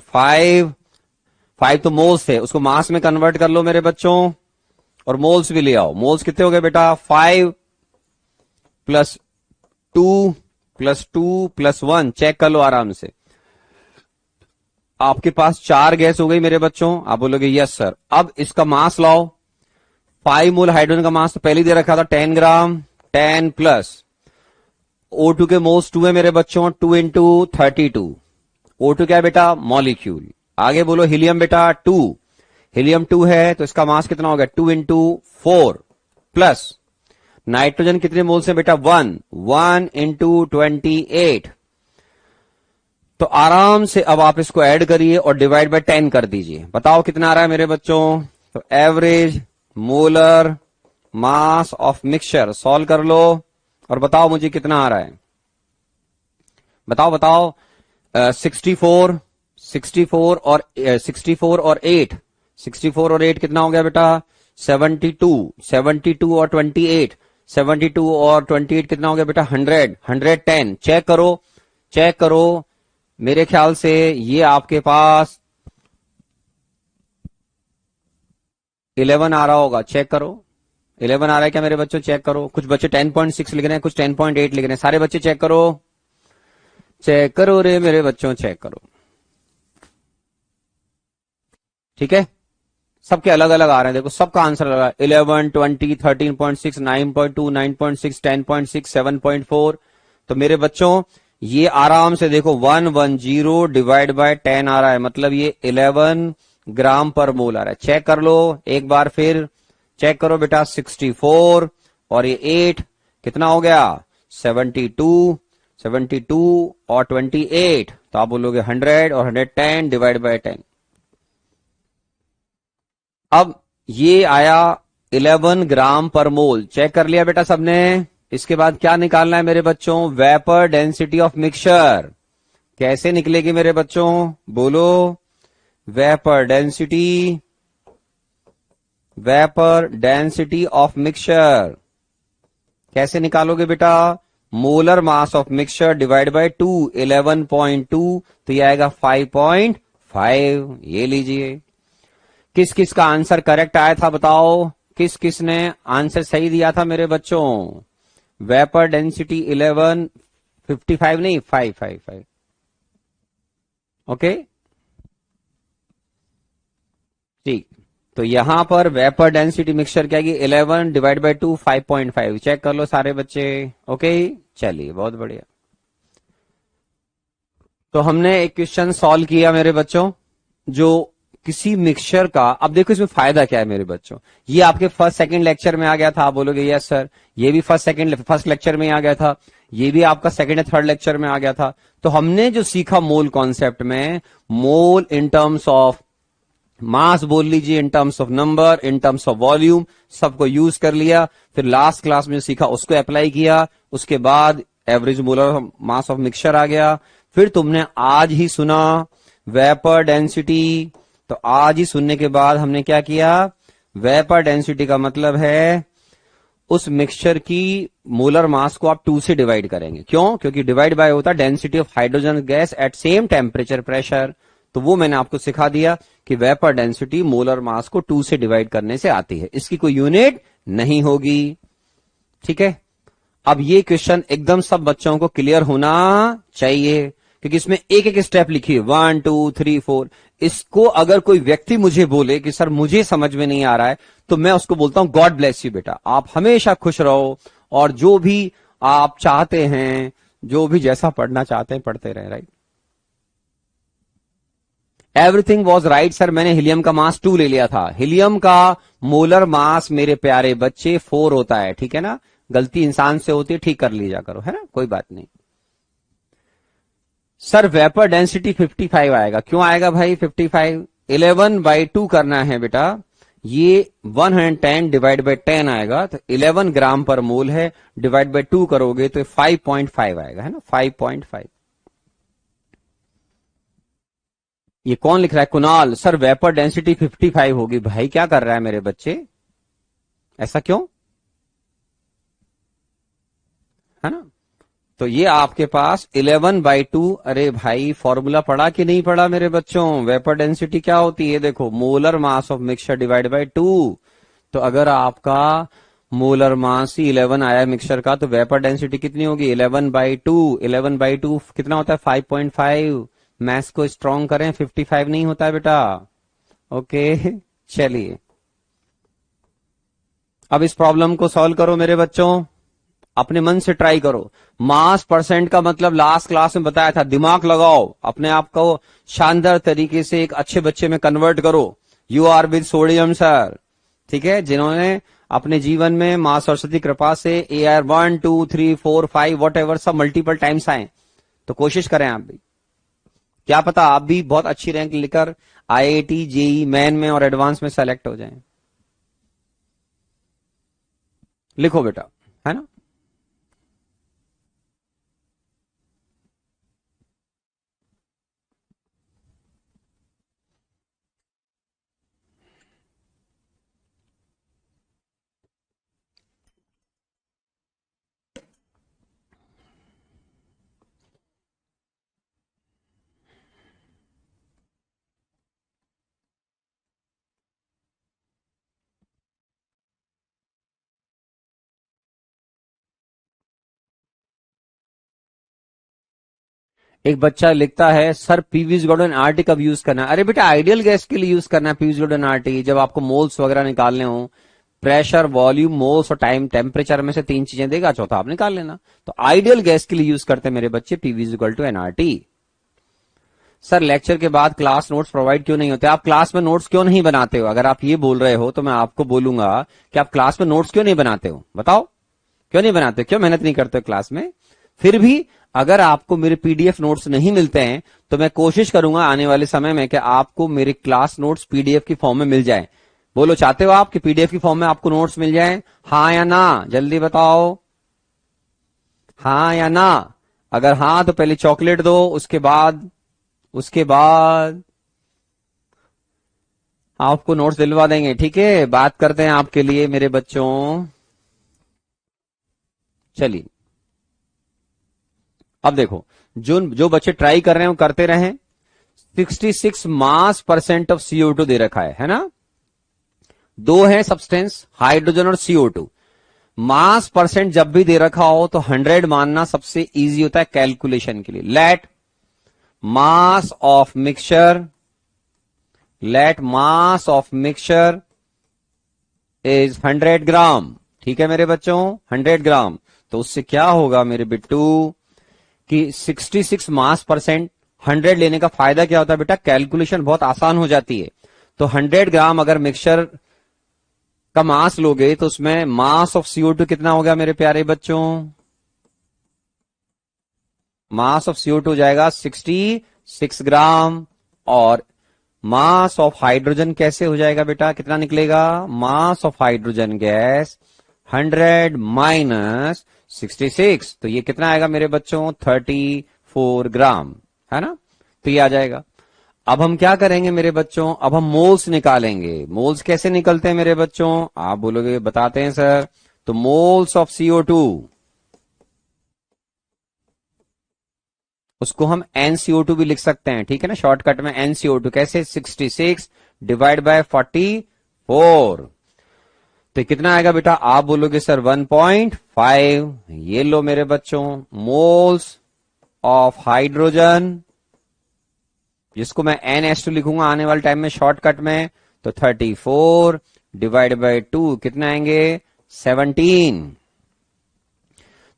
5 तो मोल्स थे, उसको मास में कन्वर्ट कर लो मेरे बच्चों, और मोल्स भी ले आओ। मोल्स कितने हो गए बेटा? 5 + 2 + 2 + 1। चेक कर लो आराम से। आपके पास 4 गैस हो गई मेरे बच्चों। आप बोलोगे यस सर। अब इसका मास लाओ। 5 मोल हाइड्रोजन का मास तो पहले ही दे रखा था 10 ग्राम। 10 प्लस O2 के मोल्स 2 है मेरे बच्चों, 2 इंटू 32। O2 क्या है बेटा? मॉलिक्यूल। आगे बोलो हीलियम बेटा 2, हीलियम 2 है तो इसका मास कितना हो गया? 2 इंटू 4 प्लस नाइट्रोजन कितने मोल्स है बेटा? 1 इंटू 28। तो आराम से अब आप इसको ऐड करिए और डिवाइड बाय 10 कर दीजिए। बताओ कितना आ रहा है मेरे बच्चों? तो average molar mass of mixture solve कर लो और बताओ मुझे कितना आ रहा है। बताओ बताओ। 64 और 64 और 8, 64 और 8 कितना हो गया बेटा? 72, 72 और 28, 72 और 28 कितना हो गया बेटा? 100, 110। चेक करो, चेक करो। मेरे ख्याल से ये आपके पास 11 आ रहा होगा। चेक करो 11 आ रहा है क्या मेरे बच्चों? चेक करो। कुछ बच्चे 10.6 लिख रहे हैं, कुछ 10.8 लिख रहे हैं। सारे बच्चे चेक करो, चेक करो रे मेरे बच्चों, चेक करो। ठीक है, सबके अलग अलग आ रहे हैं। देखो सबका आंसर लगा 11, 20, 13.6, 9.2, 9.6, 10.6, 7.4। तो मेरे बच्चों ये आराम से देखो 110 डिवाइड बाय 10 आ रहा है, मतलब ये 11 ग्राम पर मोल आ रहा है। चेक कर लो एक बार फिर, चेक करो बेटा। 64 और ये 8 कितना हो गया? 72, 72 और 28 तो आप बोलोगे 100 और 110 डिवाइड बाय 10। अब ये आया 11 ग्राम पर मोल। चेक कर लिया बेटा सबने? इसके बाद क्या निकालना है मेरे बच्चों? Vapour density of mixture. कैसे निकलेगी मेरे बच्चों? बोलो। Vapour density, vapour density of mixture कैसे निकालोगे बेटा? Molar mass of mixture divide by 2, 11.2 तो ये आएगा 5.5। ये लीजिए। किस किस का आंसर करेक्ट आया था बताओ? किस किस ने आंसर सही दिया था मेरे बच्चों? वेपर डेंसिटी 11, 55 नहीं, 555। ओके ठीक। तो यहां पर वेपर डेंसिटी मिक्सचर क्या है? 11 डिवाइड बाय 2, 5.5। चेक कर लो सारे बच्चे। ओके चलिए, बहुत बढ़िया। तो हमने एक क्वेश्चन सॉल्व किया मेरे बच्चों, जो किसी मिक्सचर का, अब देखो इसमें फायदा क्या है मेरे बच्चों। ये आपके फर्स्ट सेकंड लेक्चर में आ गया था, आप बोलोगे यस सर। ये भी फर्स्ट लेक्चर में आ गया था, ये भी आपका सेकंड या थर्ड लेक्चर में आ गया था। तो हमने जो सीखा मोल कॉन्सेप्ट में, मोल इन टर्म्स ऑफ मास बोल लीजिए, in terms of number, in terms of volume, सबको यूज कर लिया। फिर लास्ट क्लास में सीखा उसको अप्लाई किया। उसके बाद average molar mass of mixture आ गया। फिर तुमने आज ही सुना वेपर डेंसिटी। तो आज ही सुनने के बाद हमने क्या किया? वेपर डेंसिटी का मतलब है उस मिक्सचर की मोलर मास को आप 2 से डिवाइड करेंगे। क्यों? क्योंकि डिवाइड बाय होता है density of hydrogen gas at same temperature pressure. तो वो मैंने आपको सिखा दिया कि वेपर डेंसिटी मोलर मास को 2 से डिवाइड करने से आती है, इसकी कोई यूनिट नहीं होगी। ठीक है, अब ये क्वेश्चन एकदम सब बच्चों को क्लियर होना चाहिए, क्योंकि इसमें एक एक स्टेप लिखी है, 1, 2, 3, 4। इसको अगर कोई व्यक्ति मुझे बोले कि सर मुझे समझ में नहीं आ रहा है, तो मैं उसको बोलता हूं गॉड ब्लेस यू बेटा, आप हमेशा खुश रहो और जो भी आप चाहते हैं, जो भी जैसा पढ़ना चाहते हैं पढ़ते रहे। Right, everything was right sir. मैंने हीलियम का मास 2 ले लिया था। हीलियम का मोलर मास मेरे प्यारे बच्चे 4 होता है। ठीक है ना, गलती इंसान से होती है, ठीक कर लीजा करो, है ना, कोई बात नहीं। सर वेपर डेंसिटी 55 आएगा। क्यों आएगा भाई 55? 11/2 करना है बेटा। ये 110 डिवाइड बाय 10 आएगा, तो 11 ग्राम पर मोल है, डिवाइड बाय 2 करोगे तो 5.5 आएगा, है ना, 5.5। ये कौन लिख रहा है? कुणाल। सर वेपर डेंसिटी 55 होगी। भाई क्या कर रहा है मेरे बच्चे, ऐसा क्यों? है ना, तो ये आपके पास 11/2। अरे भाई फॉर्मूला पढ़ा कि नहीं पढ़ा मेरे बच्चों? वेपर डेंसिटी क्या होती है? देखो, molar mass of mixture divide by 2। तो अगर आपका मोलर मास ही 11 आया मिक्सचर का, तो वेपर डेंसिटी कितनी होगी? 11/2। 11/2 कितना होता है? 5.5। मैथ्स को स्ट्रॉन्ग करें, 55 नहीं होता है बेटा। ओके चलिए, अब इस प्रॉब्लम को सॉल्व करो मेरे बच्चों। अपने मन से ट्राई करो। मास परसेंट का मतलब लास्ट क्लास में बताया था, दिमाग लगाओ, अपने आप को शानदार तरीके से एक अच्छे बच्चे में कन्वर्ट करो। You are with sodium sir, ठीक है, जिन्होंने अपने जीवन में मां सरस्वती कृपा से AR 1 2 3 4 5 वॉट एवर सब मल्टीपल टाइम्स आए। तो कोशिश करें आप भी, क्या पता आप भी बहुत अच्छी रैंक लेकर IIT JEE मेन में और एडवांस में सेलेक्ट हो जाएं। लिखो बेटा, है ना। एक बच्चा लिखता है, सर पीवीएस गॉर्डन आरटी कब यूज करना है? अरे बेटा आइडियल गैस के लिए यूज करना है पीवीएस गॉर्डन आरटी, जब आपको मोल्स वगैरह निकालने हो। प्रेशर, वॉल्यूम, मोल्स और टाइम टेम्परेचर में से 3 चीजें देगा, चौथा आप निकाल लेना। तो आइडियल गैस के लिए यूज करते हैं मेरे बच्चे PV is equal to NRT. Sir lecture के बाद क्लास नोट्स प्रोवाइड क्यों नहीं होते? आप क्लास में नोट्स क्यों नहीं बनाते हो? अगर आप ये बोल रहे हो तो मैं आपको बोलूंगा कि आप क्लास में नोट्स क्यों नहीं बनाते हो, बताओ क्यों नहीं बनाते, क्यों मेहनत नहीं करते हो क्लास में? फिर भी अगर आपको मेरे पीडीएफ नोट्स नहीं मिलते हैं तो मैं कोशिश करूंगा आने वाले समय में कि आपको मेरे क्लास नोट्स पीडीएफ की फॉर्म में मिल जाए। बोलो, चाहते हो आप कि पीडीएफ की फॉर्म में आपको नोट्स मिल जाए? हाँ या ना, जल्दी बताओ, हाँ या ना। अगर हाँ तो पहले चॉकलेट दो, उसके बाद आपको नोट्स दिलवा देंगे, ठीक है। बात करते हैं आपके लिए मेरे बच्चों। चलिए अब देखो, जो जो बच्चे ट्राई कर रहे हैं वो करते रहें। 66 मास परसेंट ऑफ CO2 दे रखा है ना। दो है सब्सटेंस, हाइड्रोजन और CO2। मास परसेंट जब भी दे रखा हो तो 100 मानना सबसे इजी होता है कैलकुलेशन के लिए। Let mass of mixture is 100 gram, ठीक है मेरे बच्चों, 100 ग्राम। तो उससे क्या होगा मेरे बिट्टू कि 66 मास परसेंट 100 लेने का फायदा क्या होता है बेटा, कैलकुलेशन बहुत आसान हो जाती है। तो 100 ग्राम अगर मिक्सचर का मास लोगे तो उसमें मास ऑफ CO2 कितना होगा मेरे प्यारे बच्चों? मास ऑफ CO2 जाएगा 66 ग्राम। और मास ऑफ हाइड्रोजन कैसे हो जाएगा बेटा, कितना निकलेगा? मास ऑफ हाइड्रोजन गैस 100 माइनस 66, तो ये कितना आएगा मेरे बच्चों? 34 ग्राम, है ना। तो ये आ जाएगा। अब हम क्या करेंगे मेरे बच्चों, अब हम मोल्स निकालेंगे। मोल्स कैसे निकलते हैं मेरे बच्चों? आप बोलोगे बताते हैं सर। तो मोल्स ऑफ CO2 उसको हम NCO2 भी लिख सकते हैं, ठीक है ना, शॉर्टकट में NCO2 कैसे? 66 डिवाइड बाय 44। तो कितना आएगा बेटा? आप बोलोगे सर 1.5। ये लो मेरे बच्चों, मोल्स ऑफ हाइड्रोजन, जिसको मैं NH2 लिखूंगा आने वाले टाइम में शॉर्टकट में। तो 34 डिवाइड बाय 2 कितना आएंगे? 17।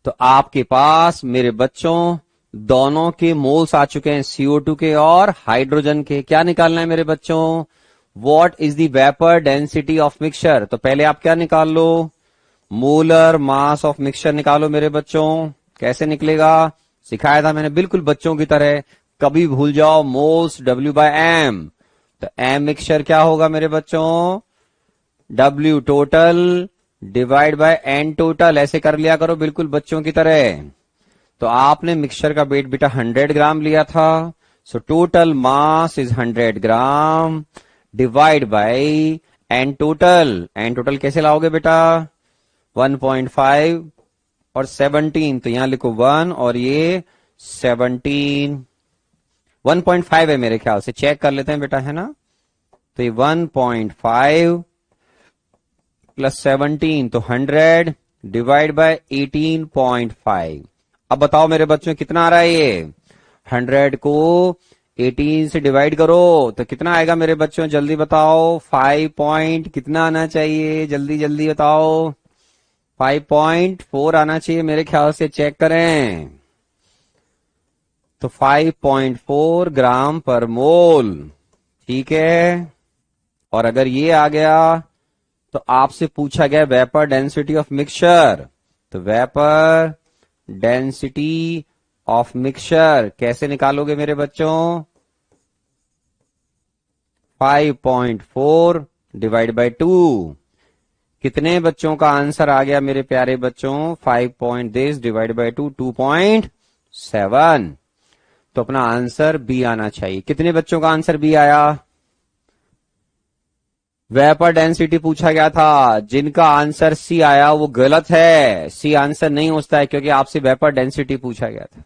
तो आपके पास मेरे बच्चों दोनों के मोल्स आ चुके हैं, CO2 के और हाइड्रोजन के। क्या निकालना है मेरे बच्चों? What is the vapour density of mixture? तो पहले आप क्या निकाल लो? मोलर मास ऑफ मिक्सचर निकालो मेरे बच्चों। कैसे निकलेगा? सिखाया था मैंने बिल्कुल बच्चों की तरह, कभी भूल जाओ मोल्स W/M। तो M मिक्सचर क्या होगा मेरे बच्चों? W total divide by N total, ऐसे कर लिया करो बिल्कुल बच्चों की तरह। तो आपने मिक्सचर का वेट बेटा 100 ग्राम लिया था, so total mass is 100 gram divide by N total. N total कैसे लाओगे बेटा? 1.5 और 17, तो यहां लिखो 1 और ये 17। 1.5 है मेरे ख्याल से, चेक कर लेते हैं बेटा, है ना। तो ये 1.5 प्लस 17 तो 100 डिवाइड बाय 18.5। अब बताओ मेरे बच्चों कितना आ रहा है ये? 100 को 18 से डिवाइड करो तो कितना आएगा मेरे बच्चों, जल्दी बताओ। 5 पॉइंट कितना आना चाहिए, जल्दी जल्दी बताओ। 5.4 आना चाहिए मेरे ख्याल से, चेक करें। तो 5.4 ग्राम पर मोल, ठीक है। और अगर ये आ गया तो आपसे पूछा गया वेपर डेंसिटी ऑफ मिक्सचर, तो वेपर डेंसिटी ऑफ मिक्सचर कैसे निकालोगे मेरे बच्चों? 5.4 डिवाइड बाई 2। कितने बच्चों का आंसर आ गया मेरे प्यारे बच्चों? 5 दिस डिवाइड बाई 2, 2.7। तो अपना आंसर बी आना चाहिए। कितने बच्चों का आंसर बी आया? वेपर डेंसिटी पूछा गया था, जिनका आंसर सी आया वो गलत है। सी आंसर नहीं होता है क्योंकि आपसे वेपर डेंसिटी पूछा गया था।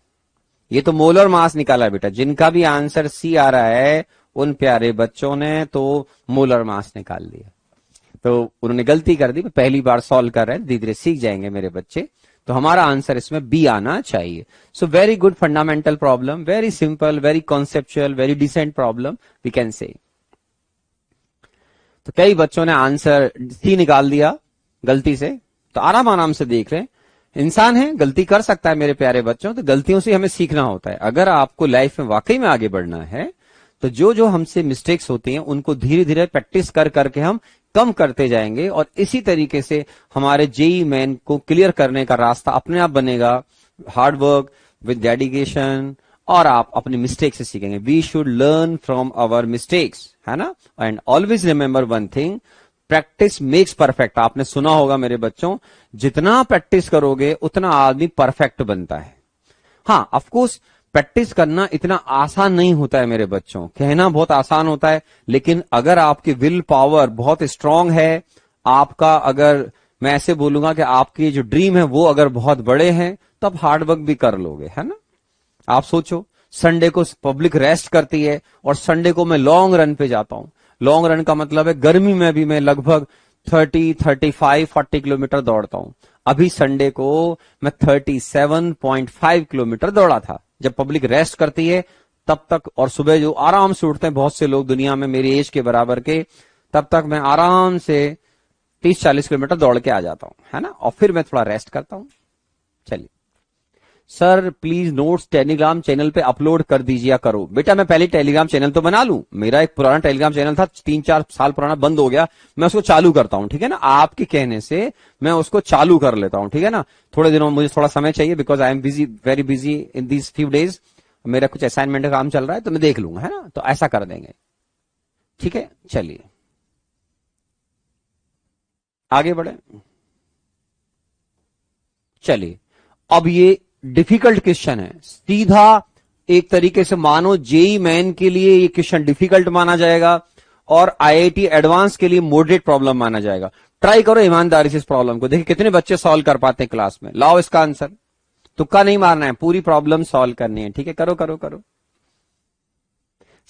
ये तो मोलर मास निकाला बेटा। जिनका भी आंसर सी आ रहा है उन प्यारे बच्चों ने तो मोलर मास निकाल लिया। तो उन्होंने गलती कर दी, पहली बार सॉल्व कर रहे हैं, धीरे धीरे सीख जाएंगे मेरे बच्चे। तो हमारा आंसर इसमें बी आना चाहिए। So very good fundamental problem, very simple, very conceptual, very decent problem we can say. तो कई बच्चों ने आंसर सी निकाल दिया गलती से, तो आराम आराम से देख रहे हैं। इंसान है, गलती कर सकता है मेरे प्यारे बच्चों, तो गलतियों से हमें सीखना होता है। अगर आपको लाइफ में वाकई में आगे बढ़ना है तो जो जो हमसे मिस्टेक्स होती हैं उनको धीरे धीरे प्रैक्टिस कर करके हम कम करते जाएंगे, और इसी तरीके से हमारे जेई मेन को क्लियर करने का रास्ता अपने आप बनेगा। हार्ड वर्क विद डेडिकेशन, और आप अपने मिस्टेक से सीखेंगे। We should learn from our mistakes, है ना। And always remember one thing, practice makes perfect. आपने सुना होगा मेरे बच्चों, जितना प्रैक्टिस करोगे उतना आदमी परफेक्ट बनता है। हाँ, ऑफ कोर्स प्रैक्टिस करना इतना आसान नहीं होता है मेरे बच्चों, कहना बहुत आसान होता है, लेकिन अगर आपकी विल पावर बहुत स्ट्रांग है, आपका अगर मैं ऐसे बोलूंगा कि आपके जो ड्रीम है वो अगर बहुत बड़े हैं, तब हार्ड वर्क भी कर लोगे, है ना। आप सोचो, संडे को पब्लिक रेस्ट करती है और संडे को मैं लॉन्ग रन पे जाता हूं। लॉन्ग रन का मतलब है गर्मी में भी मैं लगभग 30, 35, 40 किलोमीटर दौड़ता हूं। अभी संडे को मैं 37.5 किलोमीटर दौड़ा था। जब पब्लिक रेस्ट करती है तब तक, और सुबह जो आराम से उठते हैं बहुत से लोग दुनिया में मेरी एज के बराबर के, तब तक मैं आराम से 30-40 किलोमीटर दौड़ के आ जाता हूं, है ना। और फिर मैं थोड़ा रेस्ट करता हूं। चलिए sir, please notes Telegram channel पे अपलोड कर दीजिए करो। बेटा मैं पहले टेलीग्राम चैनल तो बना लूं। मेरा एक पुराना टेलीग्राम चैनल था, 3-4 साल पुराना, बंद हो गया। मैं उसको चालू करता हूं, ठीक है ना। आपके कहने से मैं उसको चालू कर लेता हूं, ठीक है ना। थोड़े दिनों में मुझे थोड़ा समय चाहिए, because I am busy, very busy in these few days. मेरा कुछ असाइनमेंट का काम चल रहा है, तो मैं देख लूंगा, है ना। तो ऐसा कर देंगे, ठीक है। चलिए आगे बढ़े। चलिए, अब ये डिफिकल्ट क्वेश्चन है, सीधा एक तरीके से मानो जेई मैन के लिए ये क्वेश्चन डिफिकल्ट माना जाएगा और आईआईटी एडवांस के लिए मॉडरेट प्रॉब्लम माना जाएगा। ट्राई करो ईमानदारी से इस प्रॉब्लम को, देखिए कितने बच्चे सॉल्व कर पाते हैं क्लास में। लाओ इसका आंसर, तुक्का नहीं मारना है, पूरी प्रॉब्लम सॉल्व करनी है, ठीक है। करो करो करो।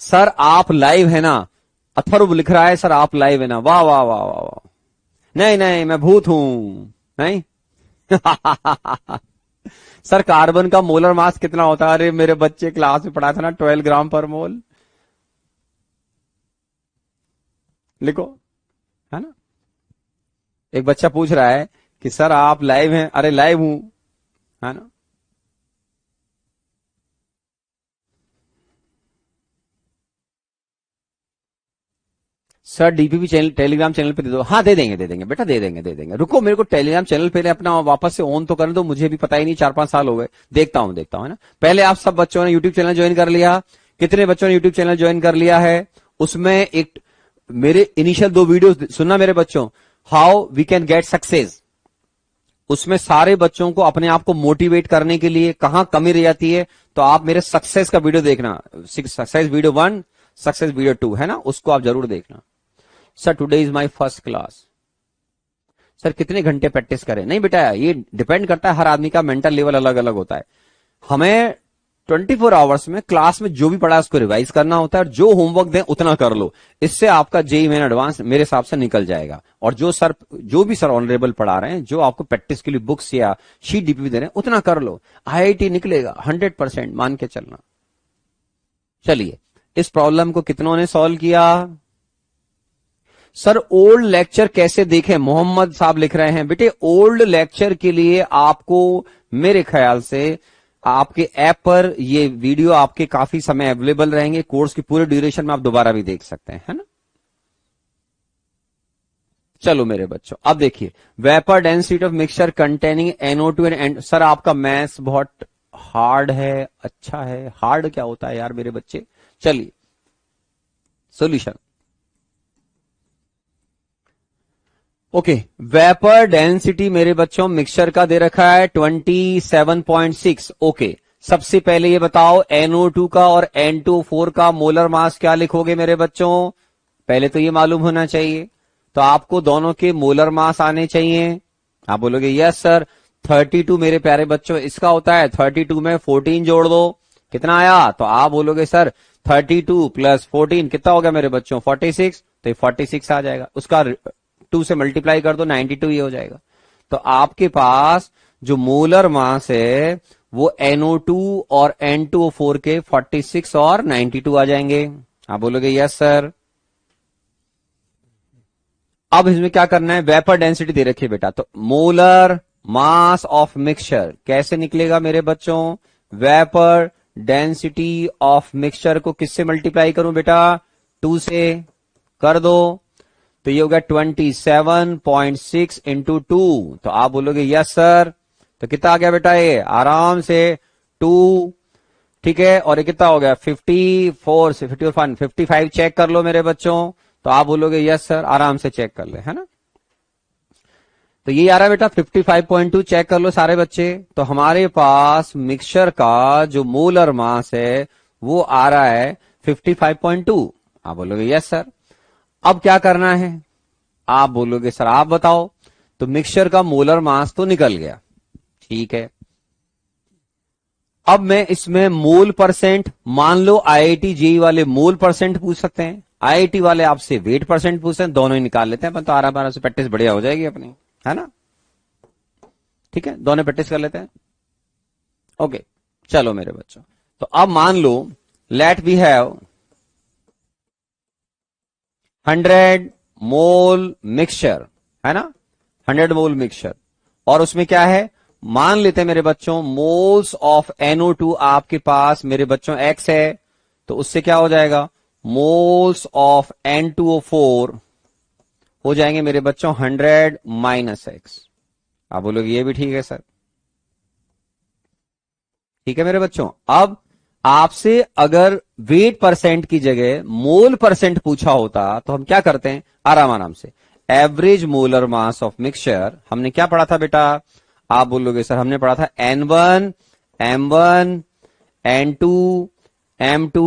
सर आप लाइव है ना? अथर्व लिख रहा है सर आप लाइव है ना। वाह वाह वाह वाह वाह। नहीं नहीं, मैं भूत हूं, नहीं। सर कार्बन का मोलर मास कितना होता है? अरे मेरे बच्चे क्लास में पढ़ा था ना, 12 ग्राम पर मोल। लिखो, है ना। एक बच्चा पूछ रहा है कि सर आप लाइव हैं। अरे लाइव हूं, है ना। Sir DPP channel Telegram channel पे दे दो। हाँ दे देंगे, दे देंगे बेटा, दे देंगे दे देंगे। रुको, मेरे को टेलीग्राम चैनल पे अपना वापस से ऑन तो करने दो, मुझे भी पता ही नहीं, 4-5 साल हो गए। देखता हूं है ना। पहले आप सब बच्चों ने यूट्यूब चैनल ज्वाइन कर लिया? कितने बच्चों ने यूट्यूब चैनल ज्वाइन कर लिया है? उसमें एक मेरे इनिशियल 2 वीडियो सुनना मेरे बच्चों, how we can get success. उसमें सारे बच्चों को अपने आप को मोटिवेट करने के लिए कहां कमी रह जाती है, तो आप मेरे सक्सेस का वीडियो देखना, सक्सेस वीडियो 1, सक्सेस वीडियो 2, है ना, उसको आप जरूर देखना। Sir today is my first class. Sir कितने घंटे प्रैक्टिस करें? नहीं बेटा, ये डिपेंड करता है, हर आदमी का मेंटल लेवल अलग अलग होता है। हमें 24 आवर्स में क्लास में जो भी पढ़ा है उसको रिवाइज करना होता है, और जो होमवर्क दें उतना कर लो। इससे आपका जेई मेन एडवांस मेरे हिसाब से निकल जाएगा। और जो भी सर ऑनरेबल पढ़ा रहे हैं, जो आपको प्रैक्टिस के लिए बुक्स या शीट डीपीपी दे रहे हैं, उतना कर लो। आईआईटी निकलेगा 100%, मान के चलना। चलिए, इस प्रॉब्लम को कितनों ने सॉल्व किया? सर ओल्ड लेक्चर कैसे देखें, मोहम्मद साहब लिख रहे हैं। बेटे ओल्ड लेक्चर के लिए आपको मेरे ख्याल से आपके ऐप पर ये वीडियो आपके काफी समय अवेलेबल रहेंगे, कोर्स की पूरे ड्यूरेशन में आप दोबारा भी देख सकते हैं, है ना। चलो मेरे बच्चों अब देखिए, vapour density of mixture containing NO2 and sir आपका मैथ्स बहुत हार्ड है। अच्छा है, हार्ड क्या होता है यार मेरे बच्चे। चलिए सॉल्यूशन। ओके, वेपर डेंसिटी मेरे बच्चों मिक्सचर का दे रखा है 27.6। ओके, सबसे पहले ये बताओ NO2 का और N2O4 का मोलर मास क्या लिखोगे मेरे बच्चों, पहले तो ये मालूम होना चाहिए। तो आपको दोनों के मोलर मास आने चाहिए। आप बोलोगे यस सर। 32 मेरे प्यारे बच्चों इसका होता है, 32 में 14 जोड़ दो, कितना आया। तो आप बोलोगे सर 32 प्लस 14 कितना हो गया मेरे बच्चों 46, तो 46 आ जाएगा। उसका 2 से मल्टीप्लाई कर दो 92 ये हो जाएगा। तो आपके पास जो मोलर मास है वो NO2 और N2O4 के 46 और 92 आ जाएंगे। आप बोलोगे यस सर। अब इसमें क्या करना है, वेपर डेंसिटी दे रखी है बेटा, तो मोलर मास ऑफ मिक्सचर कैसे निकलेगा मेरे बच्चों, वेपर डेंसिटी ऑफ मिक्सचर को किससे मल्टीप्लाई करूं बेटा, 2 से कर दो, तो ये हो गया 27.6 इंटू 2। तो आप बोलोगे यस सर। तो कितना आ गया बेटा, ये आराम से 2, ठीक है। और ये कितना हो गया 54 से 55 चेक कर लो मेरे बच्चों। तो आप बोलोगे यस सर, आराम से चेक कर ले, है ना। तो ये आ रहा है बेटा 55.2, चेक कर लो सारे बच्चे। तो हमारे पास मिक्सचर का जो मोलर मास है वो आ रहा है 55.2। आप बोलोगे यस सर। अब क्या करना है, आप बोलोगे सर आप बताओ। तो मिक्सचर का मोलर मास तो निकल गया, ठीक है। अब मैं इसमें मोल परसेंट, मान लो IIT JEE वाले मोल परसेंट पूछ सकते हैं, IIT वाले आपसे वेट परसेंट पूछते हैं, दोनों ही निकाल लेते हैं अपन, तो आराम से प्रैक्टिस बढ़िया हो जाएगी अपनी, है ना। ठीक है, दोनों प्रैक्टिस कर लेते हैं। ओके चलो मेरे बच्चों, तो अब मान लो let we have 100 mole mixture, है ना, 100 मोल मिक्सचर, और उसमें क्या है, मान लेते हैं मेरे बच्चों मोल्स ऑफ NO2 आपके पास मेरे बच्चों X है, तो उससे क्या हो जाएगा, मोल्स ऑफ N2O4 हो जाएंगे मेरे बच्चों 100 माइनस X। आप बोलोगे ये भी ठीक है सर, ठीक है मेरे बच्चों। अब आपसे अगर वेट परसेंट की जगह मोल परसेंट पूछा होता तो हम क्या करते हैं, आराम से average molar mass of mixture, हमने क्या पढ़ा था बेटा, आप बोलोगे सर हमने पढ़ा था N1 M1 N2 M2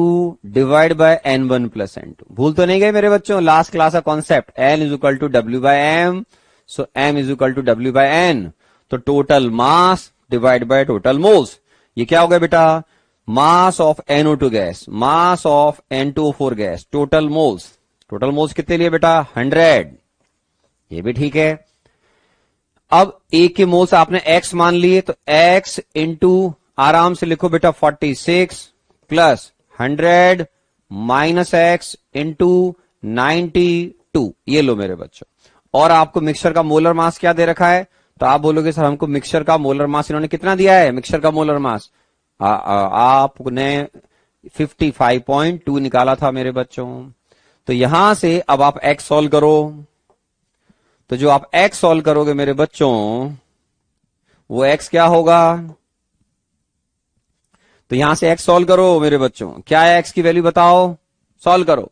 divide by N1 plus N2। भूल तो नहीं गए मेरे बच्चों, लास्ट क्लास का concept, N is equal to W by M, so M is equal to W by N। तो total mass divide by total moles, ये क्या हो गया बेटा, mass of NO2 gas, mass of N2O4 gas, total moles, total moles कितने लिए बेटा 100, ये भी ठीक है। अब A के मोल्स आपने X मान लिए, तो X इंटू आराम से लिखो बेटा 46 प्लस 100 माइनस X इंटू 92, ये लो मेरे बच्चों। और आपको मिक्सचर का मोलर मास क्या दे रखा है, तो आप बोलोगे सर हमको मिक्सचर का मोलर मास इन्होंने कितना दिया है, मिक्सचर का मोलर मास आपने 55.2 निकाला था मेरे बच्चों। तो यहां से अब आप X सॉल्व करो, तो जो आप X सॉल्व करोगे मेरे बच्चों वो X क्या होगा, तो यहां से X सॉल्व करो मेरे बच्चों, क्या है X की वैल्यू बताओ, सॉल्व करो।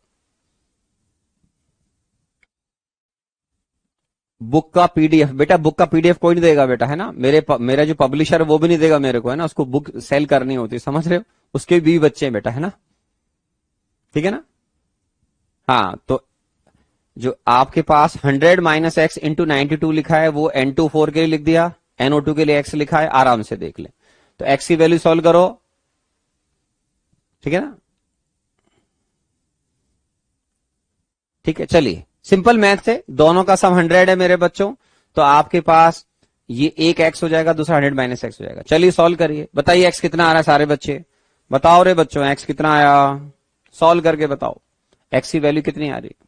बुक का PDF, बेटा बुक का PDF कोई नहीं देगा बेटा, है ना, मेरा जो पब्लिशर है वो भी नहीं देगा मेरे को, है ना, उसको बुक सेल करनी होती है, समझ रहे हो, उसके भी बच्चे हैं बेटा, है ना, ठीक है ना। हाँ, तो जो आपके पास 100 माइनस X इंटू 92 लिखा है वो N2O4 के लिए लिख दिया, NO2 के लिए X लिखा है, आराम से देख ले। तो X की वैल्यू सॉल्व करो, ठीक है ना, ठीक है। चलिए सिंपल मैथ से, दोनों का सम 100 है मेरे बच्चों, तो आपके पास ये एक X हो जाएगा, दूसरा 100 माइनस X हो जाएगा। चलिए सॉल्व करिए, बताइए X कितना आ रहा है सारे बच्चे, बताओ रे बच्चों X कितना आया, सॉल्व करके बताओ X की वैल्यू कितनी आ रही है,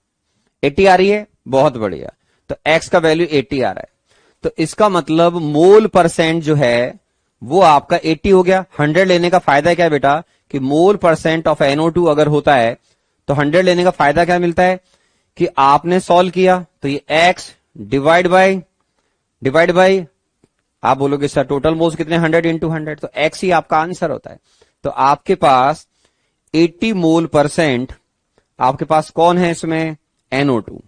80 आ रही है, बहुत बढ़िया। तो x का वैल्यू 80 आ रहा है, तो इसका मतलब मोल परसेंट जो है वो आपका 80 हो गया। 100 लेने का फायदा क्या है बेटा, कि मोल परसेंट ऑफ NO2 अगर होता है तो 100 लेने का फायदा क्या मिलता है कि आपने सॉल्व किया तो ये x डिवाइड बाय आप बोलोगे सर टोटल मोल्स कितने, 100 इंटू 100, तो x ही आपका आंसर होता है। तो आपके पास 80 मोल परसेंट आपके पास कौन है इसमें, NO2।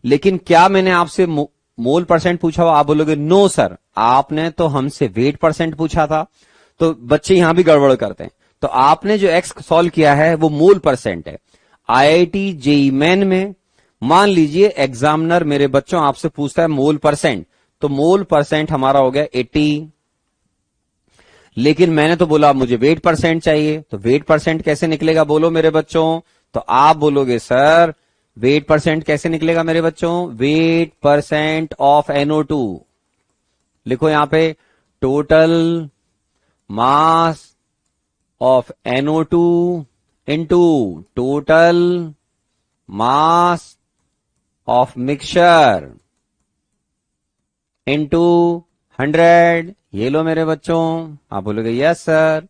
लेकिन क्या मैंने आपसे मोल परसेंट पूछा हो, आप बोलोगे नो सर, आपने तो हमसे वेट परसेंट पूछा था। तो बच्चे यहां भी गड़बड़ करते हैं। तो आपने जो एक्स सॉल्व किया है वो मोल परसेंट है। IIT जेईई मेन में मान लीजिए एग्जामिनर मेरे बच्चों आपसे पूछता है मोल परसेंट, तो मोल परसेंट हमारा हो गया 80। लेकिन मैंने तो बोला मुझे वेट परसेंट चाहिए, तो वेट परसेंट कैसे निकलेगा बोलो मेरे बच्चों। तो आप बोलोगे सर वेट परसेंट कैसे निकलेगा मेरे बच्चों, वेट परसेंट ऑफ NO2, लिखो यहां पे total mass of NO2 into total mass of mixture into 100। ये लो मेरे बच्चों, आप बोलोगे यस सर।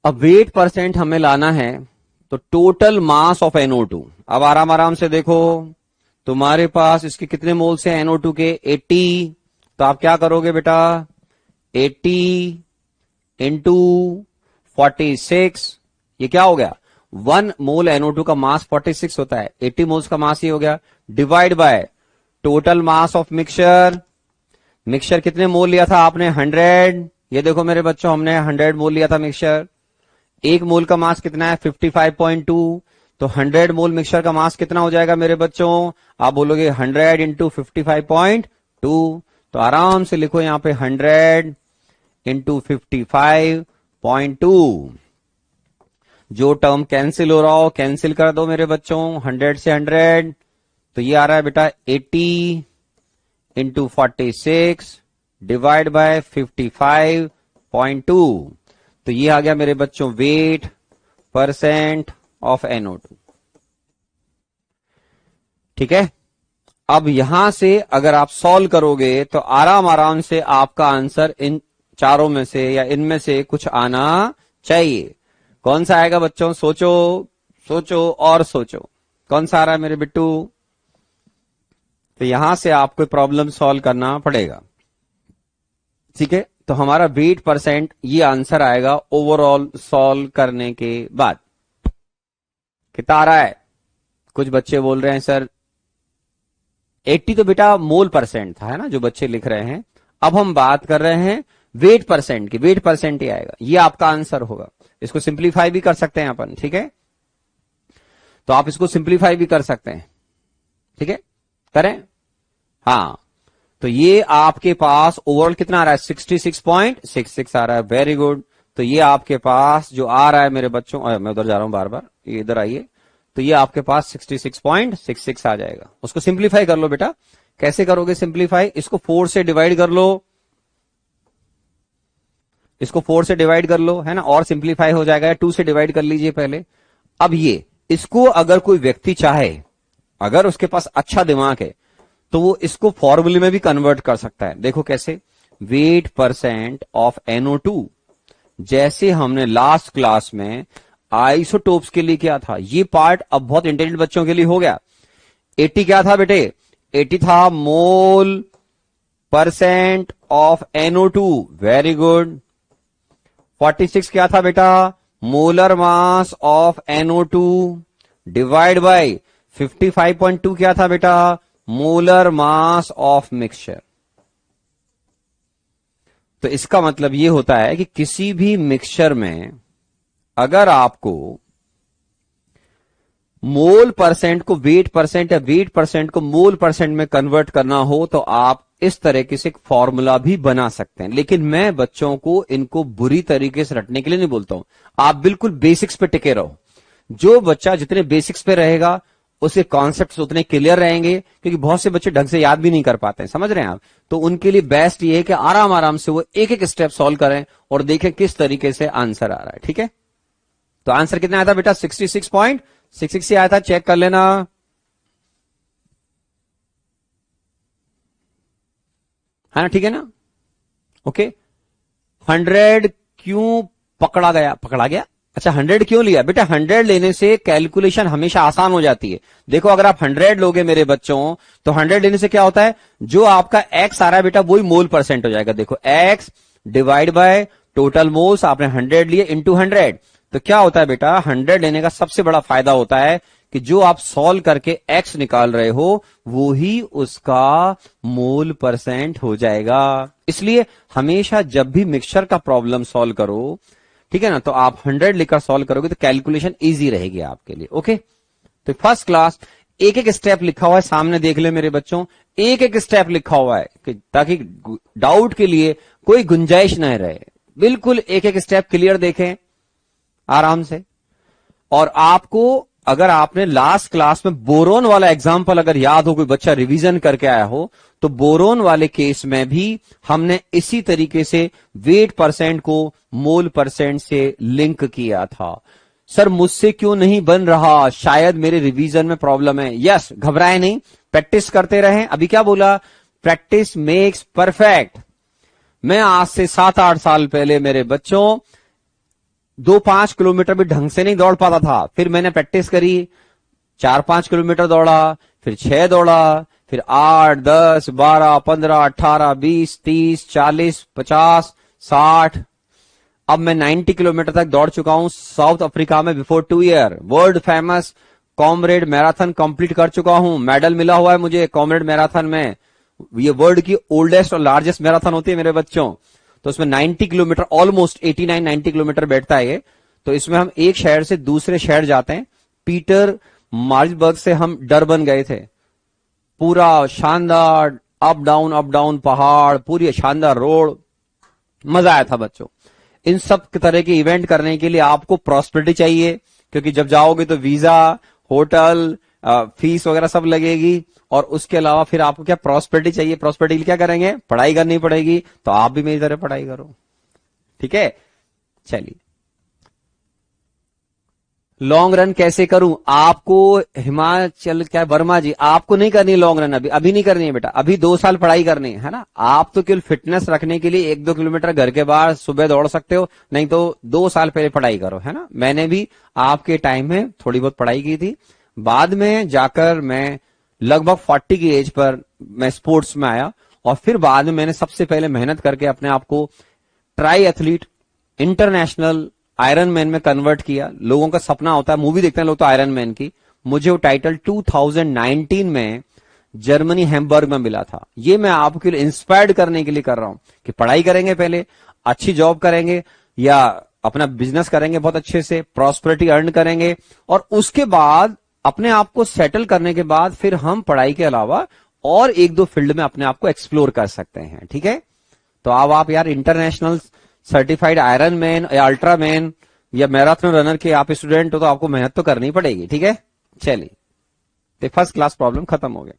अब वेट परसेंट हमें लाना है, तो टोटल मास ऑफ NO2। अब आराम आराम से देखो, तुम्हारे पास इसके कितने मोल्स हैं NO2 के, 80। तो आप क्या करोगे बेटा, 80 इंटू 46, ये क्या हो गया, 1 मोल NO2 का मास 46 होता है, 80 मोल्स का मास ही हो गया, divide by total mass of mixture. Mixture कितने मोल लिया था आपने, 100। ये देखो मेरे बच्चों हमने 100 मोल लिया था मिक्सचर। एक मोल का मास कितना है, 55.2। तो 100 मोल मिक्सचर का मास कितना हो जाएगा मेरे बच्चों, आप बोलोगे 100 इंटू 55.2। तो आराम से लिखो यहां पे 100 इंटू 55.2। जो टर्म कैंसिल हो रहा हो कैंसिल कर दो मेरे बच्चों, 100 से 100, तो ये आ रहा है बेटा 80 इंटू 46 डिवाइड बाय 55.2। तो ये आ गया मेरे बच्चों वेट परसेंट ऑफ NO2। ठीक है, अब यहां से अगर आप सॉल्व करोगे तो आराम आराम से आपका आंसर इन चारों में से या इनमें से कुछ आना चाहिए। कौन सा आएगा बच्चों, सोचो सोचो और सोचो, कौन सा आ रहा है मेरे बिट्टू। तो यहां से आपको प्रॉब्लम सॉल्व करना पड़ेगा। ठीक है, तो हमारा वेट परसेंट ये आंसर आएगा ओवरऑल सॉल्व करने के बाद। कितना आ रहा है, कुछ बच्चे बोल रहे हैं सर 80 तो बेटा मोल परसेंट था, है ना, जो बच्चे लिख रहे हैं। अब हम बात कर रहे हैं वेट परसेंट की, वेट परसेंट ही आएगा, ये आपका आंसर होगा। इसको सिंप्लीफाई भी कर सकते हैं अपन, ठीक है, तो आप इसको सिंप्लीफाई भी कर सकते हैं, ठीक है, करें। हाँ, तो ये आपके पास ओवरऑल कितना आ रहा है, 66.66 आ रहा है, वेरी गुड। तो ये आपके पास जो आ रहा है मेरे बच्चों, मैं उधर जा रहा हूं बार बार, ये इधर आइए, तो ये आपके पास 66.66 आ जाएगा। उसको सिंप्लीफाई कर लो बेटा, कैसे करोगे सिंप्लीफाई, इसको 4 से डिवाइड कर लो, इसको 4 से डिवाइड कर लो, है ना, और सिंप्लीफाई हो जाएगा। 2 से डिवाइड कर लीजिए पहले। अब ये इसको अगर कोई व्यक्ति चाहे, अगर उसके पास अच्छा दिमाग है, तो वो इसको फॉर्मूले में भी कन्वर्ट कर सकता है। देखो कैसे, वेट परसेंट ऑफ NO2, जैसे हमने लास्ट क्लास में आइसोटोप्स के लिए किया था, ये पार्ट अब बहुत इंटेलिजेंट बच्चों के लिए हो गया। 80 क्या था बेटे, 80 था mole percent of NO2, very good. 46 क्या था बेटा, molar mass of NO2 divide by 55.2 क्या था बेटा, मोलर मास ऑफ मिक्सचर। तो इसका मतलब यह होता है कि किसी भी मिक्सचर में अगर आपको मोल परसेंट को वेट परसेंट या वेट परसेंट को मोल परसेंट में कन्वर्ट करना हो, तो आप इस तरीके से एक फॉर्मूला भी बना सकते हैं। लेकिन मैं बच्चों को इनको बुरी तरीके से रटने के लिए नहीं बोलता हूं, आप बिल्कुल बेसिक्स पे टिके रहो। जो बच्चा जितने बेसिक्स पे रहेगा उसके कॉन्सेप्ट्स उतने क्लियर रहेंगे, क्योंकि बहुत से बच्चे ढंग से याद भी नहीं कर पाते हैं, समझ रहे हैं आप। तो उनके लिए बेस्ट ये है कि आराम आराम से वो एक एक स्टेप सॉल्व करें और देखें किस तरीके से आंसर आ रहा है, ठीक है। तो आंसर कितना आया था बेटा, 66.66 आया था, चेक कर लेना। है ना, ठीक है ना, ओके। 100 क्यों पकड़ा गया? अच्छा 100 क्यों लिया बेटा? 100 लेने से कैलकुलेशन हमेशा आसान हो जाती है। देखो अगर आप 100 लोगे मेरे बच्चों, तो 100 लेने से क्या होता है, जो आपका x आ रहा है बेटा वही मोल परसेंट हो जाएगा। देखो x divide by total moles, आपने 100 लिए इंटू 100, तो क्या होता है बेटा, 100 लेने का सबसे बड़ा फायदा होता है कि जो आप सॉल्व करके x निकाल रहे हो वो ही उसका मोल परसेंट हो जाएगा। इसलिए हमेशा जब भी मिक्सचर का प्रॉब्लम सॉल्व करो, ठीक है ना, तो आप 100 लेकर सॉल्व करोगे तो कैलकुलेशन इजी रहेगी आपके लिए, ओके। तो फर्स्ट क्लास एक एक स्टेप लिखा हुआ है, सामने देख ले मेरे बच्चों, एक एक स्टेप लिखा हुआ है कि ताकि डाउट के लिए कोई गुंजाइश न रहे। बिल्कुल एक एक स्टेप क्लियर देखें आराम से। और आपको अगर आपने लास्ट क्लास में बोरोन वाला एग्जाम्पल अगर याद हो, कोई बच्चा रिवीजन करके आया हो, तो बोरोन वाले केस में भी हमने इसी तरीके से वेट परसेंट को मोल परसेंट से लिंक किया था। सर मुझसे क्यों नहीं बन रहा, शायद मेरे रिवीजन में प्रॉब्लम है। यस, घबराए नहीं, प्रैक्टिस करते रहें। अभी क्या बोला, प्रैक्टिस मेक्स परफेक्ट। मैं आज से 7-8 साल पहले मेरे बच्चों 2-5 किलोमीटर भी ढंग से नहीं दौड़ पाता था, फिर मैंने प्रैक्टिस करी, 4-5 किलोमीटर दौड़ा, फिर 6 दौड़ा, फिर 8, 10, 12, 15, 18, 20, 30, 40, 50, 60, अब मैं 90 किलोमीटर तक दौड़ चुका हूं साउथ अफ्रीका में before 2 year. World famous comrade marathon complete कर चुका हूं, मेडल मिला हुआ है मुझे कॉमरेड मैराथन में। ये वर्ल्ड की ओल्डेस्ट और लार्जेस्ट मैराथन होती है मेरे बच्चों। तो उसमें 90 किलोमीटर, ऑलमोस्ट 89-90 किलोमीटर बैठता है ये। तो इसमें हम एक शहर से दूसरे शहर जाते हैं। पीटर मार्जबर्ग से हम डरबन गए थे, पूरा शानदार अप डाउन पहाड़, पूरी शानदार रोड, मजा आया था बच्चों। इन सब तरह के इवेंट करने के लिए आपको प्रॉस्पेरिटी चाहिए, क्योंकि जब जाओगे तो वीजा, होटल, फीस वगैरह सब लगेगी। और उसके अलावा फिर आपको क्या प्रॉस्पेरिटी चाहिए, प्रॉस्पेरिटी के लिए क्या करेंगे, पढ़ाई करनी पड़ेगी। तो आप भी मेरी तरह पढ़ाई करो, ठीक है। चलिए, लॉन्ग रन कैसे करूं आपको, हिमाचल क्या वर्मा जी, आपको नहीं करनी लॉन्ग रन, अभी नहीं करनी है बेटा, अभी 2 साल पढ़ाई करनी है ना। आप तो केवल फिटनेस रखने के लिए 1-2 किलोमीटर घर के बाहर सुबह दौड़ सकते हो, नहीं तो 2 साल पहले पढ़ाई करो, है ना। मैंने भी आपके टाइम में थोड़ी बहुत पढ़ाई की थी, बाद में जाकर मैं लगभग 40 की एज पर मैं स्पोर्ट्स में आया, और फिर बाद में मैंने सबसे पहले मेहनत करके अपने आप को try athlete, international iron man में कन्वर्ट किया। लोगों का सपना होता है, मूवी देखते हैं लोग तो आयरन मैन की, मुझे वो टाइटल 2019 में जर्मनी हैम्बर्ग में मिला था। ये मैं आपको इंस्पायर्ड करने के लिए कर रहा हूं कि पढ़ाई करेंगे, पहले अच्छी जॉब करेंगे या अपना बिजनेस करेंगे बहुत अच्छे से, प्रॉस्पेरिटी अर्न करेंगे, और उसके बाद अपने आप को सेटल करने के बाद फिर हम पढ़ाई के अलावा और 1-2 फील्ड में अपने आप को एक्सप्लोर कर सकते हैं, ठीक है। तो अब आप यार इंटरनेशनल सर्टिफाइड आयरन मैन या अल्ट्रा मैन या मैराथन रनर के आप स्टूडेंट हो, तो आपको मेहनत तो करनी पड़ेगी, ठीक है। चलिए, तो फर्स्ट क्लास प्रॉब्लम खत्म हो गया।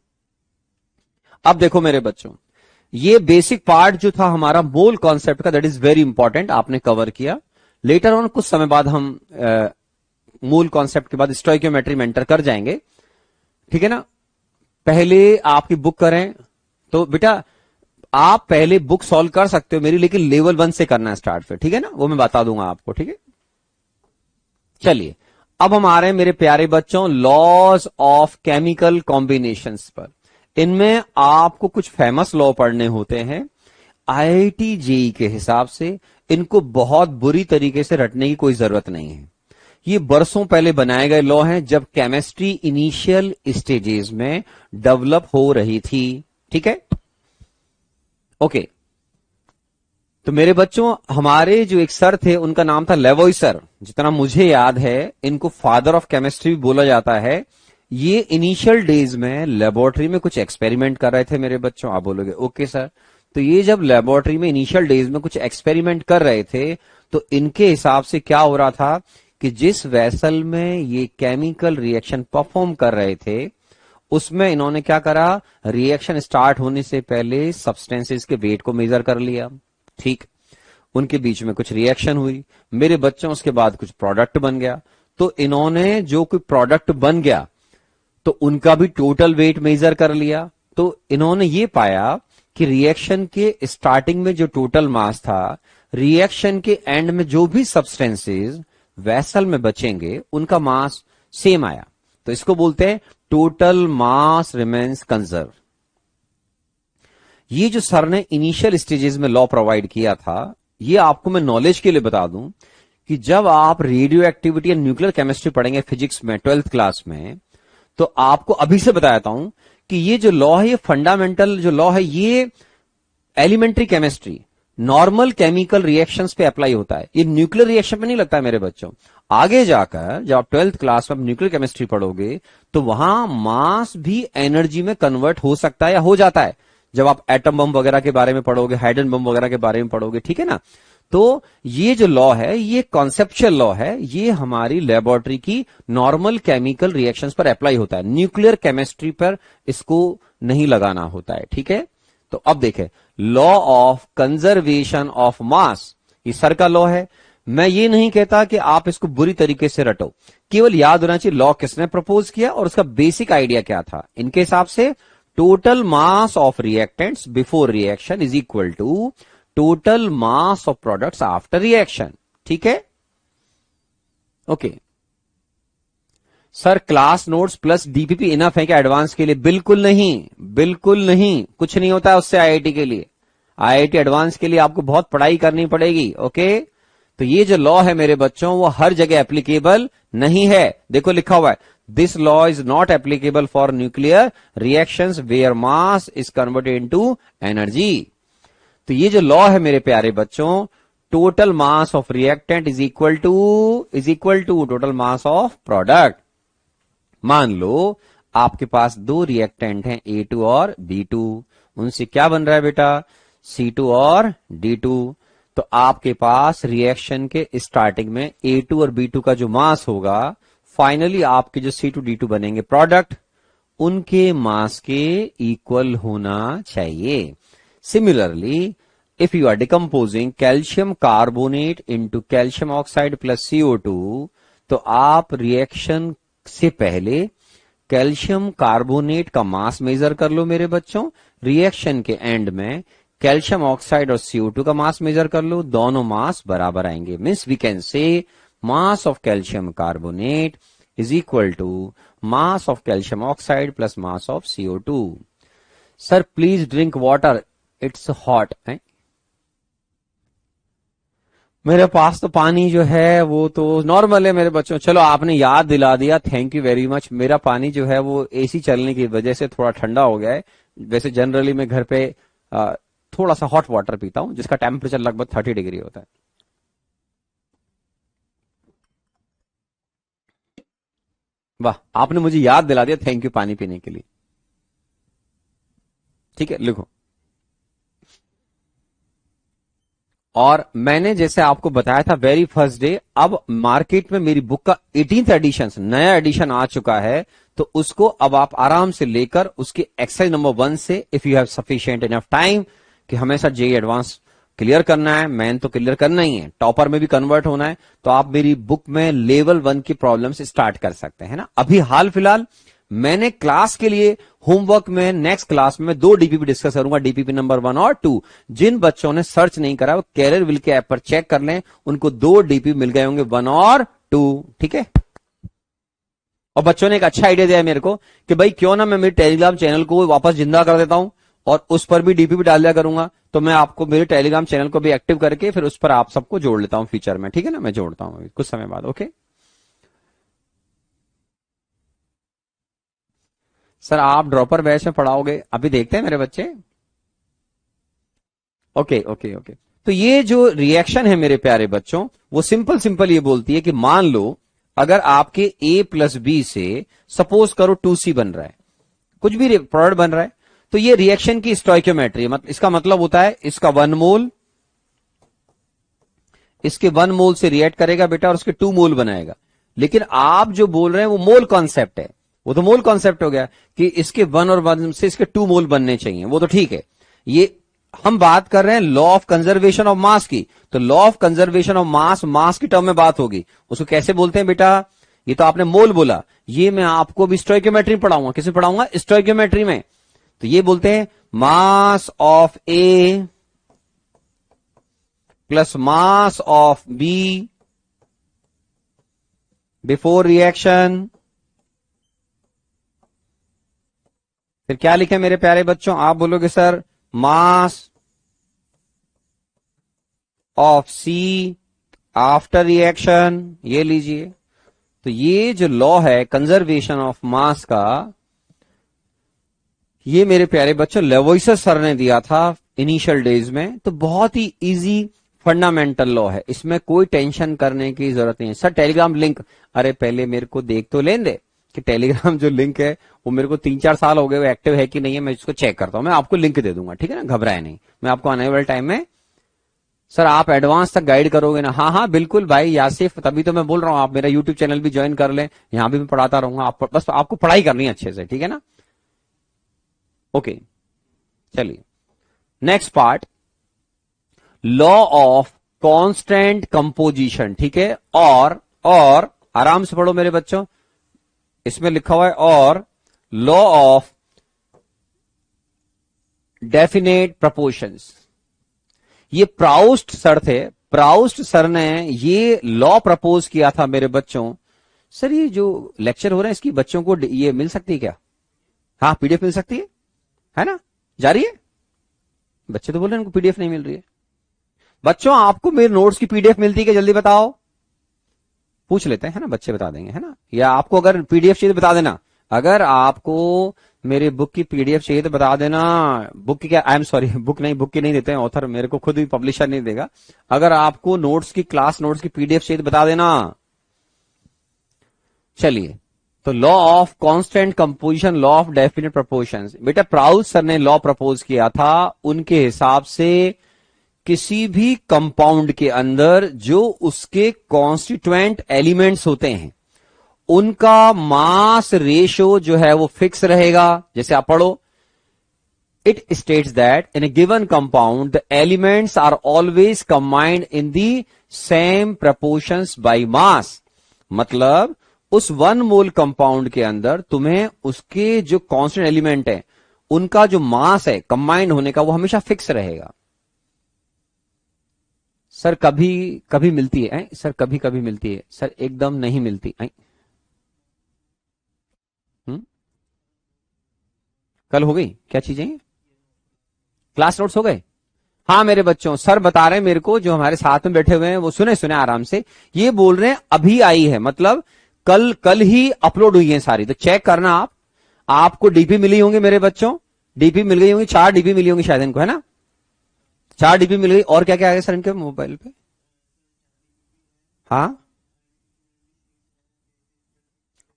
अब देखो मेरे बच्चों, ये बेसिक पार्ट जो था हमारा मोल कॉन्सेप्ट का, दैट इज वेरी इंपॉर्टेंट, आपने कवर किया। लेटर ऑन कुछ समय बाद हम मूल कॉन्सेप्ट के बाद स्टोइकियोमेट्री में एंटर कर जाएंगे, ठीक है ना। पहले आपकी बुक करें तो बेटा आप पहले बुक सॉल्व कर सकते हो मेरी, लेकिन लेवल 1 से करना है स्टार्ट फिर, ठीक है ना, वो मैं बता दूंगा आपको, ठीक है। चलिए, अब हम आ रहे हैं मेरे प्यारे बच्चों लॉज ऑफ केमिकल कॉम्बिनेशंस पर। इनमें आपको कुछ फेमस लॉ पढ़ने होते हैं। आईआईटी जेईई के हिसाब से इनको बहुत बुरी तरीके से रटने की कोई जरूरत नहीं है। ये बरसों पहले बनाए गए लॉ हैं, जब केमिस्ट्री इनिशियल स्टेजेस में डेवलप हो रही थी, ठीक है। ओके, तो मेरे बच्चों हमारे जो एक सर थे उनका नाम था लेवोई सर, जितना मुझे याद है इनको फादर ऑफ केमिस्ट्री भी बोला जाता है। ये इनिशियल डेज में लेबोरेटरी में कुछ एक्सपेरिमेंट कर रहे थे मेरे बच्चों। आप बोलोगे ओके सर, तो ये जब लेबोरेटरी में इनिशियल डेज में कुछ एक्सपेरिमेंट कर रहे थे, तो इनके हिसाब से क्या हो रहा था कि जिस वेसल में ये केमिकल रिएक्शन परफॉर्म कर रहे थे, उसमें इन्होंने क्या करा, रिएक्शन स्टार्ट होने से पहले सब्सटेंसेस के वेट को मेजर कर लिया, ठीक। उनके बीच में कुछ रिएक्शन हुई मेरे बच्चों, उसके बाद कुछ प्रोडक्ट बन गया। तो इन्होंने जो कोई प्रोडक्ट बन गया तो उनका भी टोटल वेट मेजर कर लिया। तो इन्होंने ये पाया कि रिएक्शन के स्टार्टिंग में जो टोटल मास था, रिएक्शन के एंड में जो भी सब्सटेंसेस वेसल में बचेंगे उनका मास सेम आया, तो इसको बोलते हैं टोटल मास रिमेन्स कंजर्व। ये जो सर ने इनिशियल स्टेजेस में लॉ प्रोवाइड किया था, ये आपको मैं नॉलेज के लिए बता दूं कि जब आप रेडियो एक्टिविटी या न्यूक्लियर केमिस्ट्री पढ़ेंगे फिजिक्स में 12th क्लास में, तो आपको अभी से बताता हूं कि ये जो लॉ है, ये फंडामेंटल जो लॉ है, ये elementary chemistry normal chemical reactions पे अप्लाई होता है, ये न्यूक्लियर रिएक्शन पे नहीं लगता है मेरे बच्चों। आगे जाकर जब आप 12th क्लास में न्यूक्लियर केमिस्ट्री पढ़ोगे तो वहां मास भी एनर्जी में कन्वर्ट हो सकता है या हो जाता है, जब आप एटम बम वगैरह के बारे में पढ़ोगे, हाइड्रोजन बम वगैरह के बारे में पढ़ोगे, ठीक है ना। तो ये जो लॉ है, ये कॉन्सेप्चुअल लॉ है, ये हमारी लेबोरेटरी की नॉर्मल केमिकल रिएक्शंस पर अप्लाई होता है, न्यूक्लियर केमिस्ट्री पर इसको नहीं लगाना होता है, ठीक है। तो अब देखें, law of conservation of mass, ये सर का लॉ है। मैं ये नहीं कहता कि आप इसको बुरी तरीके से रटो, केवल याद होना चाहिए लॉ किसने प्रपोज किया और उसका बेसिक आइडिया क्या था। इनके हिसाब से total mass of reactants before reaction is equal to total mass of products after reaction, ठीक है। Okay sir, class notes plus DPP enough है क्या एडवांस के लिए? बिल्कुल नहीं, बिल्कुल नहीं, कुछ नहीं होता है उससे आईआईटी के लिए। आईआईटी एडवांस के लिए आपको बहुत पढ़ाई करनी पड़ेगी, ओके। तो ये जो लॉ है मेरे बच्चों, वो हर जगह एप्लीकेबल नहीं है। देखो लिखा हुआ है, this law is not applicable for nuclear reactions where mass is converted into energy. तो ये जो लॉ है मेरे प्यारे बच्चों, total mass of reactant is equal to total mass of product. मान लो आपके पास दो रिएक्टेंट हैं A2 और B2, उनसे क्या बन रहा है बेटा? C2 और D2। तो आपके पास रिएक्शन के स्टार्टिंग में A2 और B2 का जो मास होगा, फाइनली आपके जो C2 D2 बनेंगे प्रोडक्ट, उनके मास के इक्वल होना चाहिए। Similarly if you are decomposing calcium carbonate into calcium oxide plus CO2, तो आप रिएक्शन से पहले कैल्शियम कार्बोनेट का मास मेजर कर लो मेरे बच्चों, रिएक्शन के एंड में कैल्शियम ऑक्साइड और CO2 का मास मेजर कर लो, दोनों मास बराबर आएंगे। Means we can say mass of calcium carbonate is equal to mass of calcium oxide plus mass of CO2। Sir please drink water, it's hot. मेरे पास तो पानी जो है वो तो नॉर्मल है मेरे बच्चों। चलो आपने याद दिला दिया, थैंक यू वेरी मच। मेरा पानी जो है वो एसी चलने की वजह से थोड़ा ठंडा हो गया है। वैसे जनरली मैं घर पे थोड़ा सा हॉट वाटर पीता हूं जिसका टेम्परेचर लगभग 30 डिग्री होता है। वाह, आपने मुझे याद दिला दिया, थैंक यू पानी पीने के लिए। ठीक है, लिखो। और मैंने जैसे आपको बताया था वेरी फर्स्ट डे, अब मार्केट में मेरी बुक का 18th एडिशन, नया एडिशन आ चुका है, तो उसको अब आप आराम से लेकर उसके एक्सरसाइज नंबर 1 से, if you have sufficient enough time, कि हमेशा जेईई एडवांस क्लियर करना है, मेन तो क्लियर करना ही है, टॉपर में भी कन्वर्ट होना है, तो आप मेरी बुक में लेवल 1 की प्रॉब्लम से स्टार्ट कर सकते हैं ना। अभी हाल फिलहाल मैंने क्लास के लिए होमवर्क में नेक्स्ट क्लास में 2 डीपीपी डिस्कस करूंगा, डीपीपी नंबर 1 और 2। जिन बच्चों ने सर्च नहीं करा वो कैरियर विल के ऐप पर चेक कर लें, उनको 2 डीपीपी मिल गए होंगे, 1 और 2, ठीक है। और बच्चों ने एक अच्छा आइडिया दिया है मेरे को कि भाई क्यों ना मैं मेरे टेलीग्राम चैनल को वापस जिंदा कर देता हूं और उस पर भी डीपीपी डाल दिया करूंगा। तो मैं आपको मेरे टेलीग्राम चैनल को भी एक्टिव करके फिर उस पर आप सबको जोड़ लेता हूं फ्यूचर में, ठीक है ना। मैं जोड़ता हूं कुछ समय बाद, ओके। सर आप ड्रॉपर बैच में पढ़ाओगे? अभी देखते हैं मेरे बच्चे। Okay okay okay. तो ये जो रिएक्शन है मेरे प्यारे बच्चों, वो सिंपल ये बोलती है कि मान लो अगर आपके A प्लस बी से सपोज करो 2C बन रहा है, कुछ भी प्रोडक्ट बन रहा है, तो ये रिएक्शन की स्टोइकियोमेट्री है। इसका मतलब होता है इसका 1 मोल इसके 1 मोल से रिएक्ट करेगा बेटा और उसके 2 मोल बनाएगा। लेकिन आप जो बोल रहे हैं वो मोल कॉन्सेप्ट है, वो तो मोल कॉन्सेप्ट हो गया कि इसके 1 और 1 से इसके 2 मोल बनने चाहिए, वो तो ठीक है। ये हम बात कर रहे हैं law of conservation of mass की, तो law of conservation of mass की टर्म में बात होगी। उसको कैसे बोलते हैं बेटा? ये तो आपने मोल बोला, ये मैं आपको भी स्टोइकियोमेट्री पढ़ाऊंगा। किसे पढ़ाऊंगा? स्टोइकियोमेट्री में। तो ये बोलते हैं mass of A plus mass of B before reaction. फिर क्या लिखे मेरे प्यारे बच्चों, आप बोलोगे sir mass of C after reaction. ये लीजिए, तो ये जो लॉ है कंजर्वेशन ऑफ मास का, ये मेरे प्यारे बच्चों लेवोइसस सर ने दिया था इनिशियल डेज में। तो बहुत ही इजी फंडामेंटल लॉ है, इसमें कोई टेंशन करने की जरूरत नहीं है। सर टेलीग्राम लिंक, अरे पहले मेरे को देख तो लेने दे कि टेलीग्राम जो लिंक है वो मेरे को 3-4 साल हो गए वो एक्टिव है कि नहीं है, मैं इसको चेक करता हूं। मैं आपको लिंक दे दूंगा, ठीक है ना, घबराए नहीं। मैं आपको आने वाले टाइम में, सर आप एडवांस तक गाइड करोगे ना? हाँ हाँ बिल्कुल भाई यासिफ, तभी तो मैं बोल रहा हूं आप मेरा यूट्यूब चैनल भी ज्वाइन कर लें, यहां भी मैं पढ़ाता रहूंगा। आप बस आपको पढ़ाई करनी है अच्छे से, ठीक है ना। ओके चलिए next part, law of constant composition, ठीक है। और आराम से पढ़ो मेरे बच्चों, इसमें लिखा हुआ है और लॉ ऑफ डेफिनेट प्रपोर्शंस। ये प्राउस्ट सर थे, प्राउस्ट सर ने ये लॉ प्रपोज किया था मेरे बच्चों। सर ये जो लेक्चर हो रहे हैं इसकी बच्चों को ये मिल सकती है क्या? हाँ पीडीएफ मिल सकती है ना? जा रही है? बच्चे तो बोल रहे हैं उनको पीडीएफ नहीं मिल रही है। बच्चों आपको मेरे नोट्स की पीडीएफ मिलती है क्या? जल्दी बताओ, पूछ लेते हैं, है ना, बच्चे बता देंगे, है ना। या आपको अगर पीडीएफ चाहिए तो बता देना, अगर आपको मेरे बुक की पीडीएफ चाहिए तो बता देना। बुक की क्या, आई एम सॉरी, बुक की नहीं देते हैं ऑथर, मेरे को खुद भी पब्लिशर नहीं देगा। अगर आपको नोट्स की, क्लास नोट्स की पीडीएफ चाहिए तो बता देना। चलिए, तो law of constant composition, law of definite proportions, बेटा प्राउस्ट सर ने लॉ प्रपोज किया था। उनके हिसाब से किसी भी कंपाउंड के अंदर जो उसके कॉन्स्टिट्यूएंट एलिमेंट्स होते हैं उनका मास रेशो जो है वो फिक्स रहेगा। जैसे आप पढ़ो, it states that in a given compound the elements are always combined in the same proportions by mass. मतलब उस 1 मोल कंपाउंड के अंदर तुम्हें उसके जो कांस्टेंट एलिमेंट है उनका जो मास है कंबाइंड होने का वो हमेशा फिक्स रहेगा। सर कभी कभी मिलती है, सर कभी कभी मिलती है, सर एकदम नहीं मिलती। कल हो गई क्या चीजें? क्लास नोट्स हो गए? हाँ मेरे बच्चों, सर बता रहे हैं मेरे को, जो हमारे साथ में बैठे हुए हैं वो सुने आराम से, ये बोल रहे हैं अभी आई है, मतलब कल ही अपलोड हुई है सारी। तो चेक करना आप, आपको डीपी मिली होंगी मेरे बच्चों, डीपी मिल गई होंगी, 4 डीपी मिली होंगी शायद इनको, है ना, 4 डीपी मिल गई। और क्या क्या आ गया सर इनके मोबाइल पे? हाँ,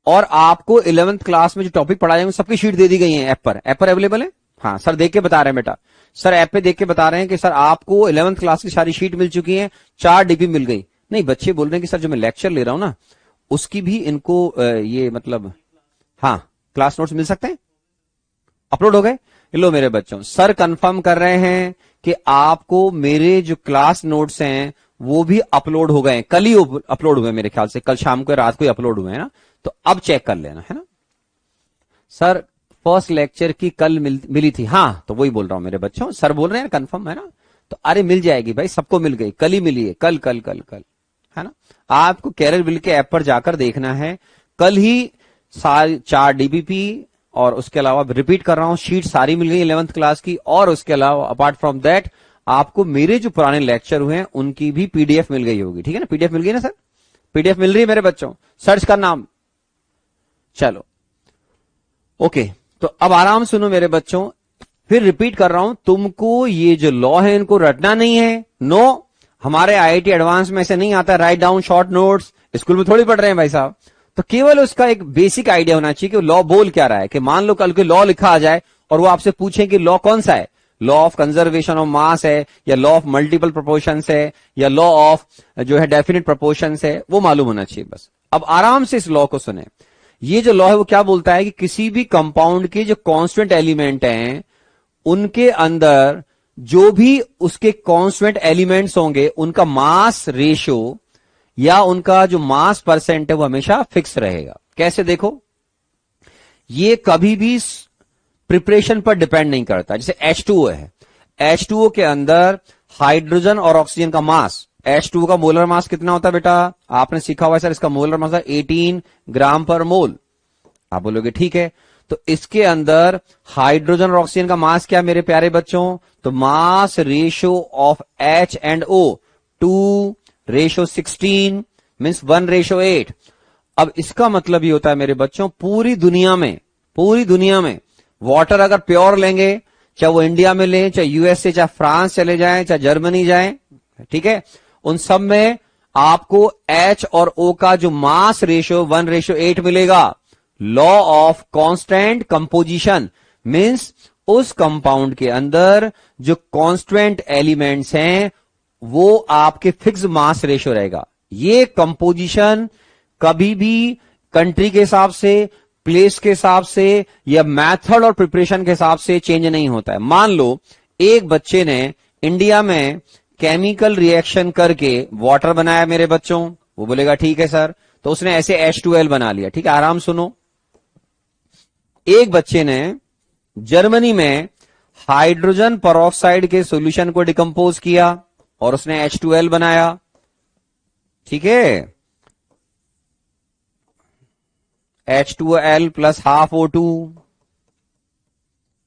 और आपको 11th क्लास में जो टॉपिक पढ़ाए जाएंगे सबकी शीट दे दी गई है, ऐप पर अवेलेबल है। हाँ सर देख के बता रहे हैं बेटा, सर ऐप पे देख के बता रहे हैं कि सर आपको 11th क्लास की सारी शीट मिल चुकी है, 4 डीपी मिल गई। नहीं, बच्चे बोल रहे हैं कि सर जो मैं लेक्चर ले रहा हूं ना उसकी भी इनको ये मतलब, हाँ क्लास नोट्स मिल सकते हैं, अपलोड हो गए। लो मेरे बच्चों, सर कंफर्म कर रहे हैं कि आपको मेरे जो क्लास नोट्स हैं वो भी अपलोड हो गए, कल ही अपलोड हुए मेरे ख्याल से, कल शाम को रात को ही अपलोड हुए हैं ना, तो अब चेक कर लेना, है ना। सर फर्स्ट लेक्चर की कल मिली थी, हाँ तो वही बोल रहा हूं मेरे बच्चों, सर बोल रहे हैं कंफर्म, है ना। तो अरे मिल जाएगी भाई, सबको मिल गई, कल ही मिली है, कल कल कल कल, है ना। आपको कैरियर बिल के ऐप पर जाकर देखना है, कल ही 4 डीबीपी और उसके अलावा रिपीट कर रहा हूं, शीट सारी मिल गई 11th क्लास की। और उसके अलावा अपार्ट फ्रॉम दैट आपको मेरे जो पुराने लेक्चर हुए हैं उनकी भी पीडीएफ मिल गई होगी, ठीक है ना। पीडीएफ मिल गई ना सर? पीडीएफ मिल रही है मेरे बच्चों, सर्च का नाम। चलो ओके, तो अब आराम सुनो मेरे बच्चों, फिर रिपीट कर रहा हूं, तुमको ये जो लॉ है इनको रटना नहीं है। नो, हमारे आईआईटी एडवांस में ऐसे नहीं आता write down short notes, school में थोड़ी पढ़ रहे हैं भाई साहब। तो केवल उसका एक बेसिक आइडिया होना चाहिए कि लॉ बोल क्या रहा है। कि मान लो कल के लॉ लिखा आ जाए और वो आपसे पूछे कि लॉ कौन सा है, law of conservation of mass है, या लॉ ऑफ मल्टीपल प्रोपोर्शंस है, या लॉ ऑफ जो है डेफिनेट प्रोपोर्शंस है, वो मालूम होना चाहिए बस। अब आराम से इस लॉ को सुने। ये जो लॉ है वो क्या बोलता है कि किसी भी कंपाउंड के जो कांस्टेंट एलिमेंट हैं उनके अंदर जो भी उसके कांस्टेंट एलिमेंट्स होंगे उनका मास रेशियो या उनका जो मास परसेंट है वो हमेशा फिक्स रहेगा। कैसे? देखो, ये कभी भी प्रिपरेशन पर डिपेंड नहीं करता। जैसे H2O है, H2O के अंदर हाइड्रोजन और ऑक्सीजन का मास, H2O का मोलर मास कितना होता है बेटा, आपने सीखा हुआ है सर, इसका मोलर मास 18 ग्राम पर मोल। आप बोलोगे ठीक है, तो इसके अंदर हाइड्रोजन और ऑक्सीजन का मास क्या मेरे प्यारे बच्चों, तो मास ratio of H and O 2:16 means 1:8। अब इसका मतलब ये होता है मेरे बच्चों, पूरी दुनिया में वाटर अगर प्योर लेंगे, चाहे वो इंडिया में लें, चाहे यूएसए, चाहे फ्रांस चले जाएं, चाहे जर्मनी जाएं, ठीक है, उन सब में आपको H और O का जो मास रेशियो 1:8 मिलेगा। Law of constant composition means उस कंपाउंड के अंदर जो कांस्टेंट एलिमेंट्स हैं वो आपके फिक्स मास रेशियो रहेगा। ये कंपोजिशन कभी भी कंट्री के हिसाब से, प्लेस के हिसाब से या मेथड और प्रिपरेशन के हिसाब से चेंज नहीं होता है। मान लो एक बच्चे ने इंडिया में केमिकल रिएक्शन करके वाटर बनाया मेरे बच्चों, वो बोलेगा ठीक है सर, तो उसने ऐसे H2L बना लिया। ठीक है, आराम सुनो। एक बच्चे ने जर्मनी में हाइड्रोजन परऑक्साइड के सॉल्यूशन को डिकम्पोज किया और उसने H2L बनाया। ठीक है, H2L प्लस हाफ O2।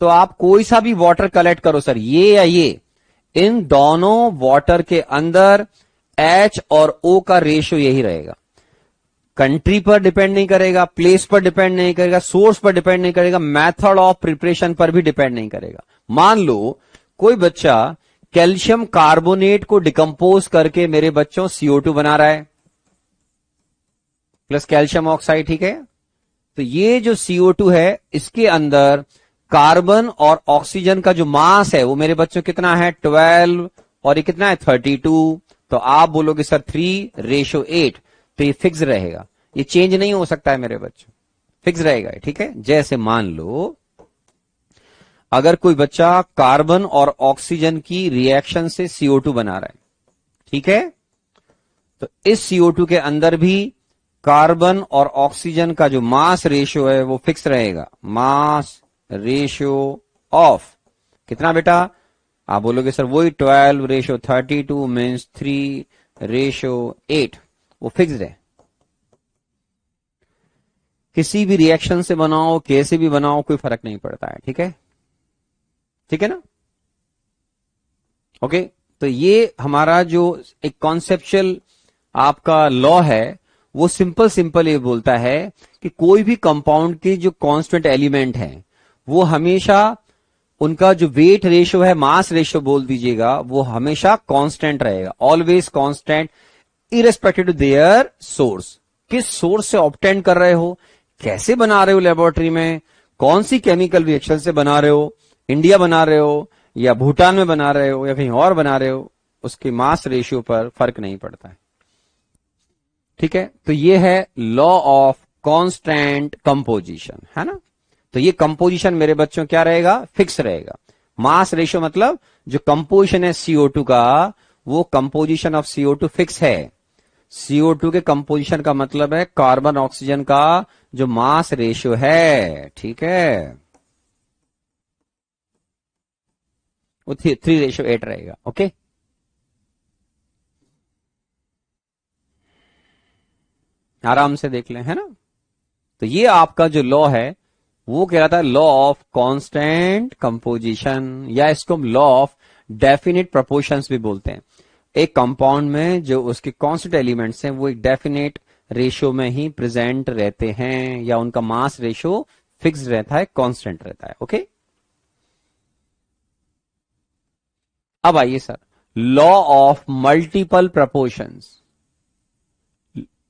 तो आप कोई सा भी वाटर कलेक्ट करो सर, ये या ये, इन दोनों वाटर के अंदर H और O का रेशियो यही रहेगा। कंट्री पर डिपेंड नहीं करेगा, प्लेस पर डिपेंड नहीं करेगा, सोर्स पर डिपेंड नहीं करेगा, मेथड ऑफ प्रिपरेशन पर भी डिपेंड नहीं करेगा। मान लो कोई बच्चा कैल्शियम कार्बोनेट को डिकम्पोज करके मेरे बच्चों CO2 बना रहा है प्लस कैल्शियम ऑक्साइड। ठीक है, तो ये जो CO2 है इसके अंदर कार्बन और ऑक्सीजन का जो मास है वो मेरे बच्चों कितना है 12 और ये कितना है 32। तो आप बोलोगे सर 3:8, तो ये फिक्स रहेगा, ये चेंज नहीं हो सकता है मेरे बच्चों, फिक्स रहेगा। ठीक है, जैसे मान लो अगर कोई बच्चा कार्बन और ऑक्सीजन की रिएक्शन से CO2 बना रहा है, ठीक है, तो इस CO2 के अंदर भी कार्बन और ऑक्सीजन का जो मास रेशियो है वो फिक्स रहेगा। मास रेशियो ऑफ कितना बेटा, आप बोलोगे सर वही 12:32 मीन्स 3:8, वो फिक्स्ड है। किसी भी रिएक्शन से बनाओ, कैसे भी बनाओ, कोई फर्क नहीं पड़ता है। ठीक है, ठीक है ना। ओके, तो ये हमारा जो एक कॉन्सेप्चुअल आपका लॉ है वो सिंपल ये बोलता है कि कोई भी कंपाउंड के जो कांस्टेंट एलिमेंट हैं वो हमेशा उनका जो वेट रेशियो है, मास रेशियो बोल दीजिएगा, वो हमेशा कांस्टेंट रहेगा, always constant irrespective to their source. किस सोर्स से ऑब्टेन कर रहे हो, कैसे बना रहे हो, लेबोरेटरी में कौन सी केमिकल रिएक्शन से बना रहे हो, इंडिया बना रहे हो या भूटान में बना रहे हो या कहीं और बना रहे हो, उसके मास रेशियो पर फर्क नहीं पड़ता है। ठीक है, तो ये है लॉ ऑफ कांस्टेंट कंपोजिशन, है ना। तो ये कंपोजिशन मेरे बच्चों क्या रहेगा, फिक्स रहेगा। मास रेशियो मतलब जो कंपोजिशन है CO2 का, वो कंपोजिशन ऑफ CO2 फिक्स है। CO2 के कंपोजिशन का मतलब है कार्बन ऑक्सीजन का जो मास रेशियो है, ठीक है, वो 3:8 रहेगा। ओके, आराम से देख लें, है ना। तो ये आपका जो लॉ है वो कहलाता है लॉ ऑफ कांस्टेंट कंपोजिशन, या इसको हम लॉ ऑफ डेफिनेट प्रोपोर्शंस भी बोलते हैं। एक कंपाउंड में जो उसके कांस्टेंट एलिमेंट्स हैं वो एक डेफिनेट रेशियो में ही प्रेजेंट रहते हैं, या उनका मास रेशियो फिक्स रहता है, कांस्टेंट रहता है। ओके, अब आइए sir, law of multiple proportions.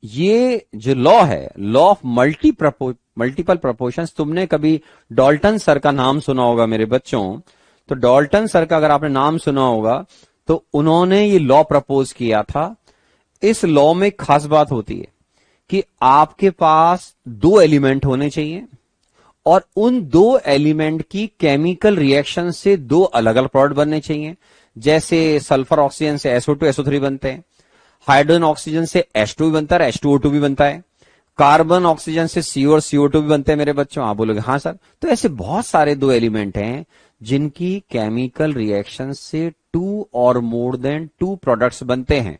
ये जो लॉ है, लॉ ऑफ मल्टीपल प्रोपोर्शंस, तुमने कभी डॉल्टन सर का नाम सुना होगा मेरे बच्चों। तो डॉल्टन सर का अगर आपने नाम सुना होगा तो उन्होंने ये लॉ प्रपोज किया था। इस लॉ में खास बात होती है कि आपके पास 2 एलिमेंट होने चाहिए और उन 2 एलिमेंट की केमिकल रिएक्शन से 2 अलग अलग प्रोडक्ट बनने चाहिए। जैसे सल्फर ऑक्सीजन से SO2 SO3 बनते हैं, हाइड्रोजन ऑक्सीजन से H2 भी बनता है, H2O2 भी बनता है, कार्बन ऑक्सीजन से CO और CO2 भी बनते हैं मेरे बच्चों। आप बोलोगे हाँ सर। तो ऐसे बहुत सारे दो एलिमेंट हैं जिनकी केमिकल रिएक्शन से 2 और मोर देन 2 प्रोडक्ट्स बनते हैं।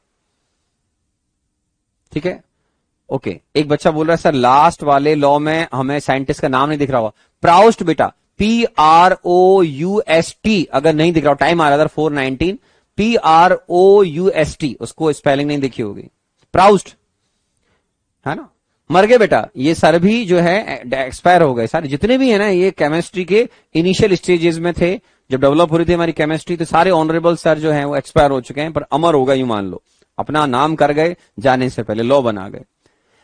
ठीक है, ओके। एक बच्चा बोल रहा है सर लास्ट वाले लॉ में हमें साइंटिस्ट का नाम नहीं दिख रहा हुआ। प्राउस्ट बेटा, PROUST। अगर नहीं दिख रहा, टाइम आ रहा था 419, PROUST, उसको स्पेलिंग नहीं दिखी होगी। प्राउस्ट है ना। मर गए बेटा, ये सर भी जो है एक्सपायर हो गए सारे जितने भी है ना, ये केमिस्ट्री के इनिशियल स्टेजेस में थे जब डेवलप हो रही थी हमारी केमिस्ट्री। तो सारे ऑनरेबल सर जो हैं वो एक्सपायर हो चुके हैं, पर अमर हो गए यूं मान लो, अपना नाम कर गए, जाने से पहले लॉ बना गए।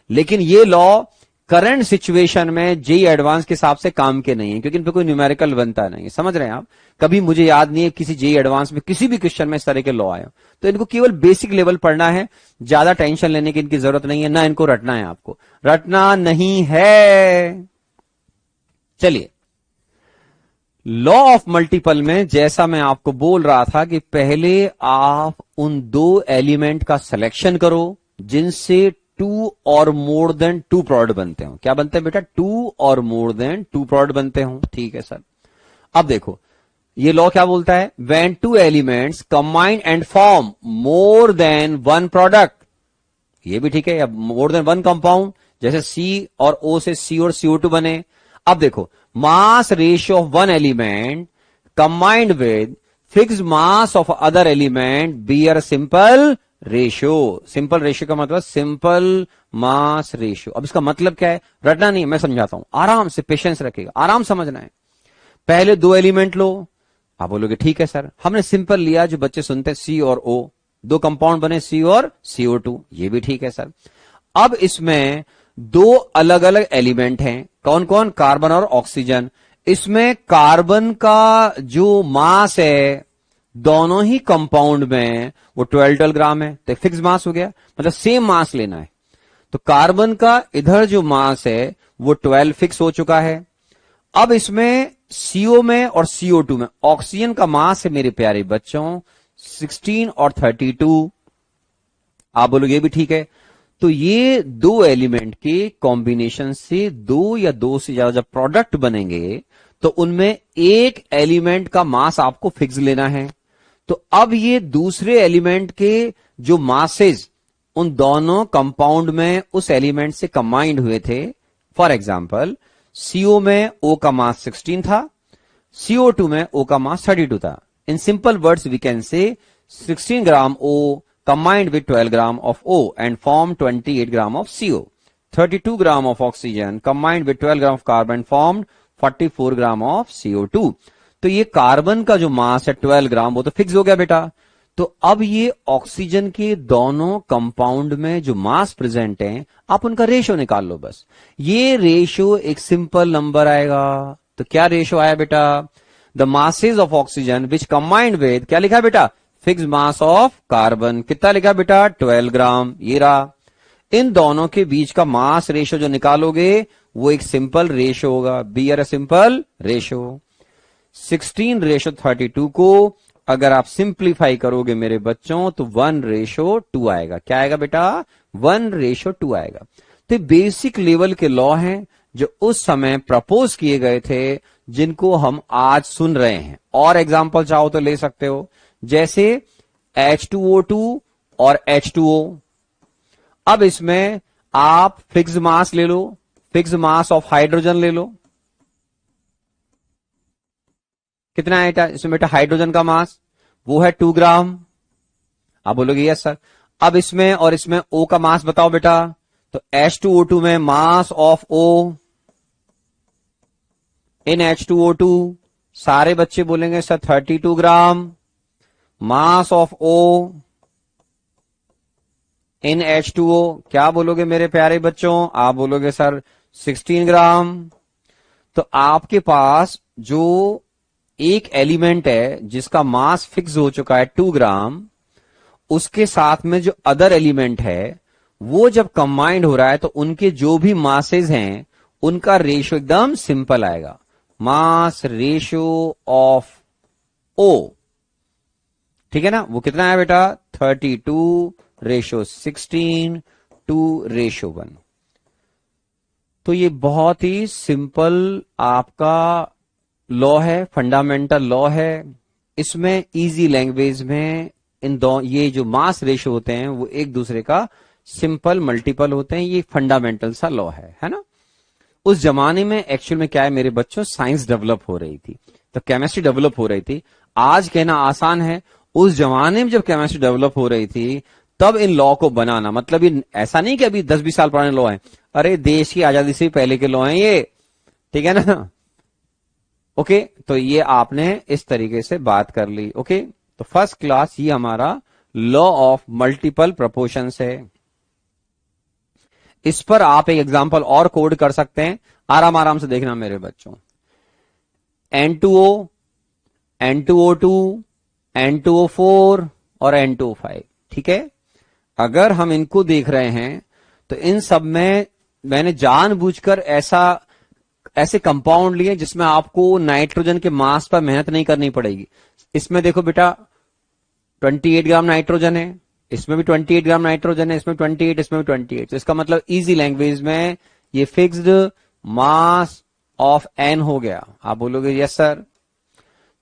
लेकिन ये लॉ करंट सिचुएशन में जेई एडवांस के हिसाब से काम के नहीं है, क्योंकि इन पे कोई न्यूमेरिकल बनता नहीं है। समझ रहे हैं आप। कभी मुझे याद नहीं है किसी जेई एडवांस में किसी भी क्वेश्चन में इस तरह के लॉ आए। तो इनको केवल बेसिक लेवल पढ़ना है, ज्यादा टेंशन लेने की इनकी जरूरत नहीं है, ना इनको रटना है, आपको रटना नहीं है। चलिए, लॉ ऑफ मल्टीपल में जैसा मैं आपको बोल रहा था कि पहले आप उन दो एलिमेंट का सिलेक्शन करो जिनसे 2 और मोर देन 2 प्रोडक्ट बनते हो। क्या बनते हैं बेटा? 2 और मोर देन 2 प्रोडक्ट बनते हो। ठीक है सर। अब देखो ये लॉ क्या बोलता है, when 2 elements combine and form more than 1 product. ये भी ठीक है, अब मोर देन 1 कंपाउंड, जैसे C और O से C और CO2 बने। अब देखो, mass ratio of 1 element combined with fixed mass of other element bear simple ratio. Simple ratio का मतलब सिंपल मास रेशियो। अब इसका मतलब क्या है, रटना नहीं, मैं समझाता हूं, आराम से पेशेंस रखेगा, आराम समझना है। पहले 2 एलिमेंट लो। आप बोलोगे ठीक है सर, हमने सिंपल लिया जो बच्चे सुनते हैं, C और O, 2 कंपाउंड बने C और CO2, ये भी ठीक है सर। अब इसमें 2 अलग अलग एलिमेंट हैं, कौन कौन? कार्बन और ऑक्सीजन। इसमें कार्बन का जो मास है दोनों ही कंपाउंड में वो 12 ग्राम है, तो फिक्स मास हो गया, मतलब सेम मास लेना है। तो कार्बन का इधर जो मास है वो 12 फिक्स हो चुका है। अब इसमें CO में और CO2 में ऑक्सीजन का मास है मेरे प्यारे बच्चों 16 और 32। आप बोलोगे ये भी ठीक है। तो ये 2 एलिमेंट के कॉम्बिनेशन से 2 या 2 से ज्यादा जब प्रोडक्ट बनेंगे तो उनमें एक एलिमेंट का मास आपको फिक्स लेना है। तो अब ये दूसरे एलिमेंट के जो मासेस उन दोनों कंपाउंड में उस एलिमेंट से कंबाइंड हुए थे। फॉर एग्जाम्पल, CO में O का मास 16 था, CO2 में O का मास 32 था। In simple words we can say 16 gram O combined with 12 gram of O and formed 28 gram of CO. 32 gram of oxygen combined with 12 gram of carbon formed 44 gram of CO2. तो ये carbon का जो मास है 12 ग्राम वो तो fix हो गया बेटा। तो अब ये ऑक्सीजन के दोनों कंपाउंड में जो मास प्रेजेंट है आप उनका रेशियो निकाल लो बस। ये रेशियो एक सिंपल नंबर आएगा। तो क्या रेशियो आया बेटा? The masses of oxygen which combined with, क्या लिखा बेटा? Fix mass of carbon. कितना लिखा बेटा? 12 ग्राम। ये रहा। इन दोनों के बीच का मास रेशियो जो निकालोगे वो एक सिंपल रेशियो होगा, bear a simple ratio. 16:32 को अगर आप सिंप्लीफाई करोगे मेरे बच्चों तो 1:2 आएगा। क्या आएगा बेटा? 1:2 आएगा। तो बेसिक लेवल के लॉ हैं जो उस समय प्रपोज किए गए थे, जिनको हम आज सुन रहे हैं। और एग्जाम्पल चाहो तो ले सकते हो, जैसे H2O2 और H2O। अब इसमें आप फिक्स मास ले लो, फिक्स मास ऑफ हाइड्रोजन ले लो। कितना है इसमें बेटा? हाइड्रोजन का मास वो है 2 ग्राम। आप बोलोगे यस सर। अब इसमें और इसमें O का मास बताओ बेटा। तो H2O2 में mass of O in H2O2 सारे बच्चे बोलेंगे sir 32 gram. Mass of O in H2O क्या बोलोगे मेरे प्यारे बच्चों? आप बोलोगे सर 16 ग्राम। तो आपके पास जो एक एलिमेंट है जिसका मास फिक्स हो चुका है 2 ग्राम, उसके साथ में जो अदर एलिमेंट है वो जब कंबाइंड हो रहा है तो उनके जो भी मासेस हैं उनका रेशियो एकदम सिंपल आएगा, मास रेशियो ऑफ O। ठीक है ना? वो कितना है बेटा? 32:16 to 1। तो ये बहुत ही सिंपल आपका लॉ है, फंडामेंटल लॉ है। इसमें इजी लैंग्वेज में इन दो ये जो मास रेशियो होते हैं वो एक दूसरे का सिंपल मल्टीपल होते हैं। ये फंडामेंटल सा लॉ है ना। उस जमाने में एक्चुअल में क्या है मेरे बच्चों, साइंस डेवलप हो रही थी, तो केमिस्ट्री डेवलप हो रही थी। आज कहना आसान है, उस जमाने में जब केमिस्ट्री डेवलप हो रही थी तब इन लॉ को बनाना, मतलब ये ऐसा नहीं कि अभी 10-20 साल पुराने लॉ हैं, अरे देश की आजादी से पहले के लॉ हैं ये, ठीक है ना। ओके, तो ये आपने इस तरीके से बात कर ली। ओके, तो फर्स्ट क्लास ये हमारा लॉ ऑफ मल्टीपल प्रोपोर्शंस है। इस पर आप एक एग्जांपल और कोड कर सकते हैं, आराम आराम से देखना मेरे बच्चों। N2O, N2O2, N2O4 और N2O5, ठीक है। अगर हम इनको देख रहे हैं तो इन सब में मैंने जानबूझकर ऐसे कंपाउंड लिए जिसमें आपको नाइट्रोजन के मास पर मेहनत नहीं करनी पड़ेगी। इसमें देखो बेटा 28 ग्राम नाइट्रोजन है, इसमें भी 28 ग्राम नाइट्रोजन है, इसमें 28, इसमें भी 28। तो इसका मतलब इजी लैंग्वेज में ये फिक्स्ड मास ऑफ एन हो गया। आप बोलोगे यस सर।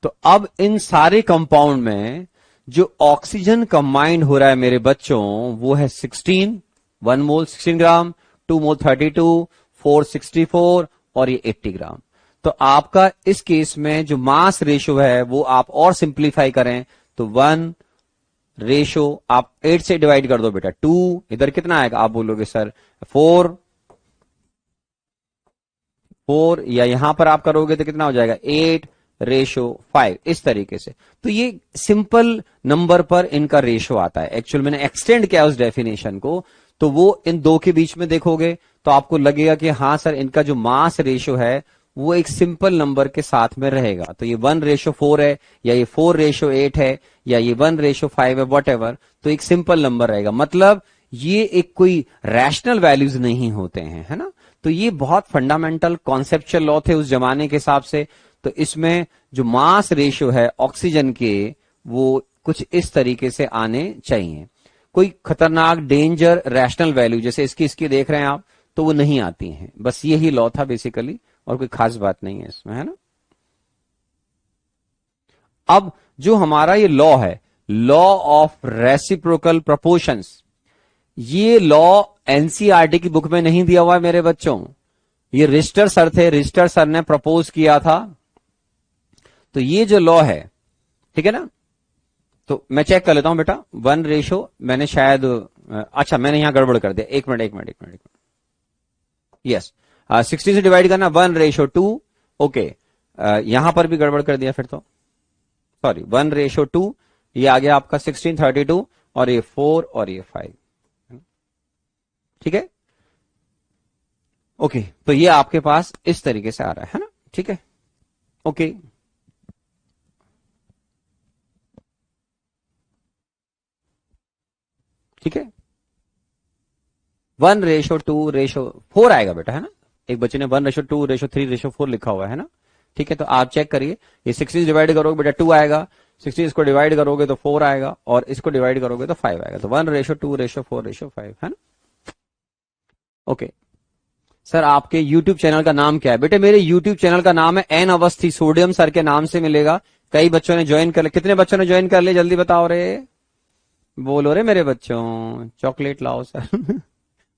तो अब इन सारे कंपाउंड में जो ऑक्सीजन कंबाइंड हो रहा है मेरे बच्चों वो है 16, 1 मोल 16 ग्राम, 2 मोल 32, 4 64 और ये 80 ग्राम। तो आपका इस केस में जो मास रेशियो है वो आप और सिंप्लीफाई करें तो 1 रेशो आप 8 से डिवाइड कर दो बेटा 2, इधर कितना आएगा आप बोलोगे सर 4, या यहां पर आप करोगे तो कितना हो जाएगा 8 रेशो 5, इस तरीके से। तो ये सिंपल नंबर पर इनका रेशो आता है। एक्चुअल मैंने एक्सटेंड किया उस डेफिनेशन को, तो वो इन दो के बीच में देखोगे तो आपको लगेगा कि हाँ सर इनका जो मास रेशो है वो एक सिंपल नंबर के साथ में रहेगा। तो ये 1 रेशो 4 है, या ये 4 रेशो 8 है, या ये 1 रेशो 5 है, वॉट तो एक सिंपल नंबर रहेगा। मतलब ये एक कोई रैशनल वैल्यूज नहीं होते हैं, है ना। तो ये बहुत फंडामेंटल कॉन्सेप्चुअल लॉ थे उस जमाने के हिसाब से। तो इसमें जो मास रेशियो है ऑक्सीजन के वो कुछ इस तरीके से आने चाहिए। कोई खतरनाक डेंजर रैशनल वैल्यू जैसे इसकी देख रहे हैं आप तो वो नहीं आती हैं। बस यही लॉ था बेसिकली, और कोई खास बात नहीं है इसमें, है ना। अब जो हमारा ये लॉ है, लॉ ऑफ रेसिप्रोकल प्रोपोर्शंस, ये लॉ एनसीईआरटी की बुक में नहीं दिया हुआ है मेरे बच्चों। ये रिस्टर सर थे, रिस्टर सर ने प्रपोज किया था। तो ये जो लॉ है, ठीक है ना, तो मैं चेक कर लेता हूं बेटा 1 रेशो मैंने शायद अच्छा मैंने यहां गड़बड़ कर दिया। एक मिनट यस 60 से डिवाइड करना 1 रेशो 2। ओके, यहां पर भी गड़बड़ कर दिया फिर तो, सॉरी 1 रेशो 2, ये आ गया आपका 16 32 और ये 4 और ये 5, ठीक है। ओके, तो ये आपके पास इस तरीके से आ रहा है ना, ठीक है। ओके, ठीक है। 1 रेशो 2 रेशो 4 आएगा बेटा, है ना। एक बच्चे ने 1 रेशो 2 रेशो 3 रेशो 4 लिखा हुआ है ना, ठीक है। तो आप चेक करिए, ये 60 डिवाइड करोगे बेटा 2 आएगा, 60 इसको डिवाइड करोगे तो 4 आएगा, और इसको डिवाइड करोगे तो 5 आएगा। तो 1 रेशो 2 रेशो 4 रेशो 5, है ना। ओके सर, आपके YouTube चैनल का नाम क्या है? बेटे मेरे YouTube चैनल का नाम है एन अवस्थी, सोडियम सर के नाम से मिलेगा। कई बच्चों ने ज्वाइन कर लिया, कितने बच्चों ने ज्वाइन कर लिया जल्दी बताओ रे, बोलो रे मेरे बच्चों, चॉकलेट लाओ सर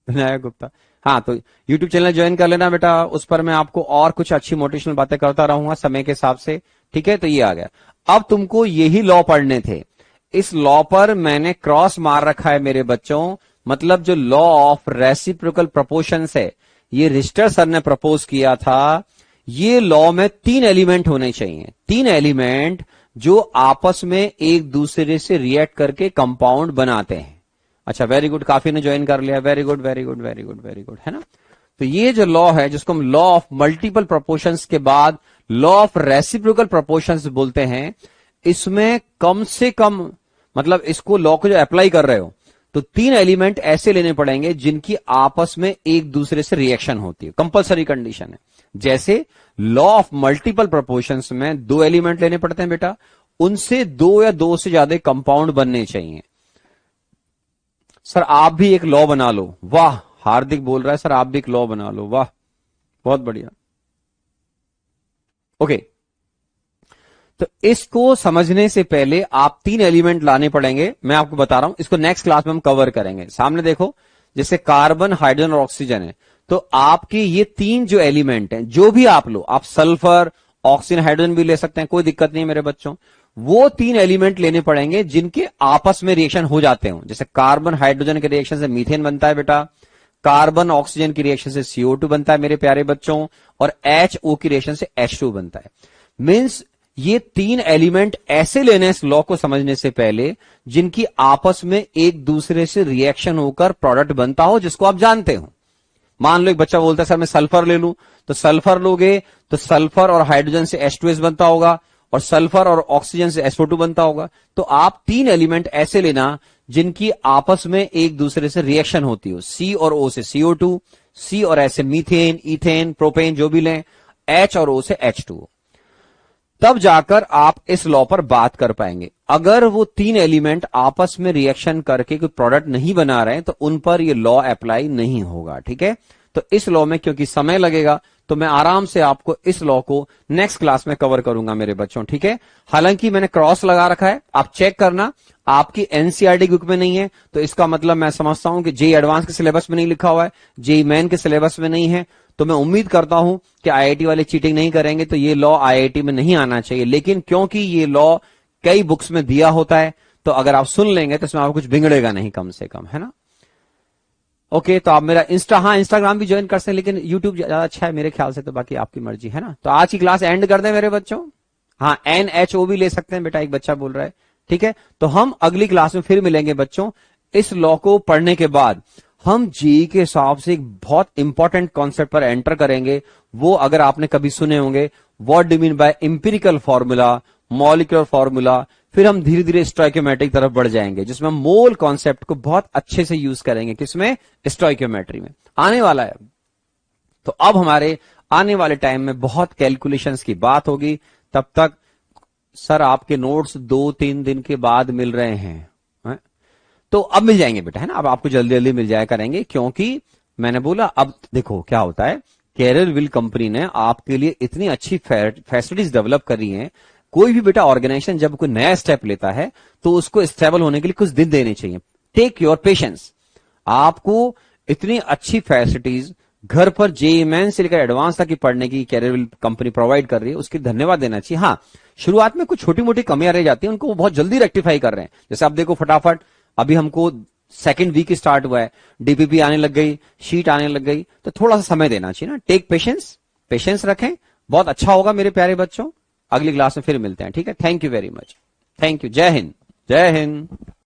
विनायक गुप्ता। हाँ, तो YouTube चैनल ज्वाइन कर लेना बेटा, उस पर मैं आपको और कुछ अच्छी मोटिवेशनल बातें करता रहूंगा समय के हिसाब से, ठीक है। तो ये आ गया। अब तुमको यही लॉ पढ़ने थे, इस लॉ पर मैंने क्रॉस मार रखा है मेरे बच्चों। मतलब जो लॉ ऑफ रेसिप्रोकल प्रोपोर्शंस है, ये रिस्टर सर ने प्रपोज किया था। ये लॉ में 3 एलिमेंट होने चाहिए, 3 एलिमेंट जो आपस में एक दूसरे से रिएक्ट करके कंपाउंड बनाते हैं। अच्छा वेरी गुड, काफी ने ज्वाइन कर लिया, very good very good very good very good, है ना। तो ये जो लॉ है जिसको हम लॉ ऑफ मल्टीपल प्रोपोर्शंस के बाद लॉ ऑफ रेसिप्रोकल प्रोपोर्शंस बोलते हैं, इसमें कम से कम मतलब इसको लॉ को जो अप्लाई कर रहे हो तो 3 एलिमेंट ऐसे लेने पड़ेंगे जिनकी आपस में एक दूसरे से रिएक्शन होती है, कंपलसरी कंडीशन है। जैसे लॉ ऑफ मल्टीपल प्रोपोर्शंस में 2 एलिमेंट लेने पड़ते हैं बेटा, उनसे 2 या 2 से ज्यादा कंपाउंड बनने चाहिए। सर आप भी एक लॉ बना लो, वाह हार्दिक बोल रहा है सर आप भी एक लॉ बना लो, वाह बहुत बढ़िया। ओके, तो इसको समझने से पहले आप 3 एलिमेंट लाने पड़ेंगे, मैं आपको बता रहा हूं, इसको नेक्स्ट क्लास में हम कवर करेंगे। सामने देखो, जैसे कार्बन, हाइड्रोजन और ऑक्सीजन है, तो आपके ये 3 जो एलिमेंट हैं, जो भी आप लो, आप सल्फर, ऑक्सीजन, हाइड्रोजन भी ले सकते हैं, कोई दिक्कत नहीं मेरे बच्चों। वो 3 एलिमेंट लेने पड़ेंगे जिनके आपस में रिएक्शन हो जाते हो। जैसे कार्बन हाइड्रोजन के रिएक्शन से मीथेन बनता है बेटा, कार्बन ऑक्सीजन की रिएक्शन से CO2 बनता है मेरे प्यारे बच्चों, और HO की रिएक्शन से H2 बनता है। मीन्स ये 3 एलिमेंट ऐसे लेने इस लॉ को समझने से पहले जिनकी आपस में एक दूसरे से रिएक्शन होकर प्रोडक्ट बनता हो, जिसको आप जानते हो। मान लो एक बच्चा बोलता है सर मैं सल्फर ले लूं, तो सल्फर लोगे तो सल्फर और हाइड्रोजन से H2S बनता होगा, और सल्फर और ऑक्सीजन से SO2 बनता होगा। तो आप 3 एलिमेंट ऐसे लेना जिनकी आपस में एक दूसरे से रिएक्शन होती हो। C और O से CO2, C और S से मीथेन, इथेन, प्रोपेन जो भी लें, H और O से H2O। तब जाकर आप इस लॉ पर बात कर पाएंगे। अगर वो 3 एलिमेंट आपस में रिएक्शन करके कोई प्रोडक्ट नहीं बना रहे हैं तो उन पर ये लॉ अप्लाई नहीं होगा, ठीक है। तो इस लॉ में क्योंकि समय लगेगा, तो मैं आराम से आपको इस लॉ को नेक्स्ट क्लास में कवर करूंगा मेरे बच्चों, ठीक है। हालांकि मैंने क्रॉस लगा रखा है, आप चेक करना, आपकी एनसीईआरटी बुक में नहीं है, तो इसका मतलब मैं समझता हूं कि जेईई एडवांस के सिलेबस में नहीं लिखा हुआ है, जेईई मेन के सिलेबस में नहीं है। तो मैं उम्मीद करता हूं कि आईआईटी वाले चीटिंग नहीं करेंगे, तो ये लॉ आईआईटी में नहीं आना चाहिए। लेकिन क्योंकि ये लॉ कई बुक्स में दिया होता है, तो अगर आप सुन लेंगे तो इसमें आपको कुछ बिगड़ेगा नहीं, कम से कम, है ना। ओके, तो आप मेरा इंस्टाग्राम भी ज्वाइन कर सकते हैं, लेकिन यूट्यूब ज्यादा अच्छा है मेरे ख्याल से, तो बाकी आपकी मर्जी, है ना। तो आज की क्लास एंड कर दें मेरे बच्चों। हाँ, NHO भी ले सकते हैं बेटा, एक बच्चा बोल रहा है, ठीक है। तो हम अगली क्लास में फिर मिलेंगे बच्चों। इस लॉ को पढ़ने के बाद हम जेईई के हिसाब से एक बहुत इंपॉर्टेंट कॉन्सेप्ट पर एंटर करेंगे। वो अगर आपने कभी सुने होंगे, what do mean by empirical formula, molecular formula. फिर हम धीरे धीरे स्टोइकियोमेट्रिक तरफ बढ़ जाएंगे, जिसमें हम मोल कॉन्सेप्ट को बहुत अच्छे से यूज करेंगे। किसमें? स्टोइकियोमेट्री में आने वाला है। तो अब हमारे आने वाले टाइम में बहुत कैलकुलेशंस की बात होगी। तब तक सर आपके नोट्स 2-3 दिन के बाद मिल रहे हैं, तो अब मिल जाएंगे बेटा, है ना। अब आपको जल्दी जल्दी मिल जाया करेंगे, क्योंकि मैंने बोला अब देखो क्या होता है, कैरियरविल कंपनी ने आपके लिए इतनी अच्छी फैसिलिटीज डेवलप करी हैं। कोई भी बेटा ऑर्गेनाइजेशन जब कोई नया स्टेप लेता है तो उसको स्टेबल होने के लिए कुछ दिन देने चाहिए। Take your patience. आपको इतनी अच्छी फैसिलिटीज घर पर जेईई मेंस से लेकर एडवांस तक की पढ़ने की कैरियरविल कंपनी प्रोवाइड कर रही है, उसके धन्यवाद देना चाहिए। हाँ, शुरुआत में कुछ छोटी मोटी कमियां रह जाती है, उनको बहुत जल्दी रेक्टिफाई कर रहे हैं। जैसे आप देखो फटाफट अभी हमको सेकंड वीक स्टार्ट हुआ है, डीपीपी आने लग गई, शीट आने लग गई, तो थोड़ा सा समय देना चाहिए ना। टेक पेशेंस, पेशेंस रखें, बहुत अच्छा होगा मेरे प्यारे बच्चों। अगली क्लास में फिर मिलते हैं, ठीक है। Thank you very much, thank you. जय हिंद, जय हिंद।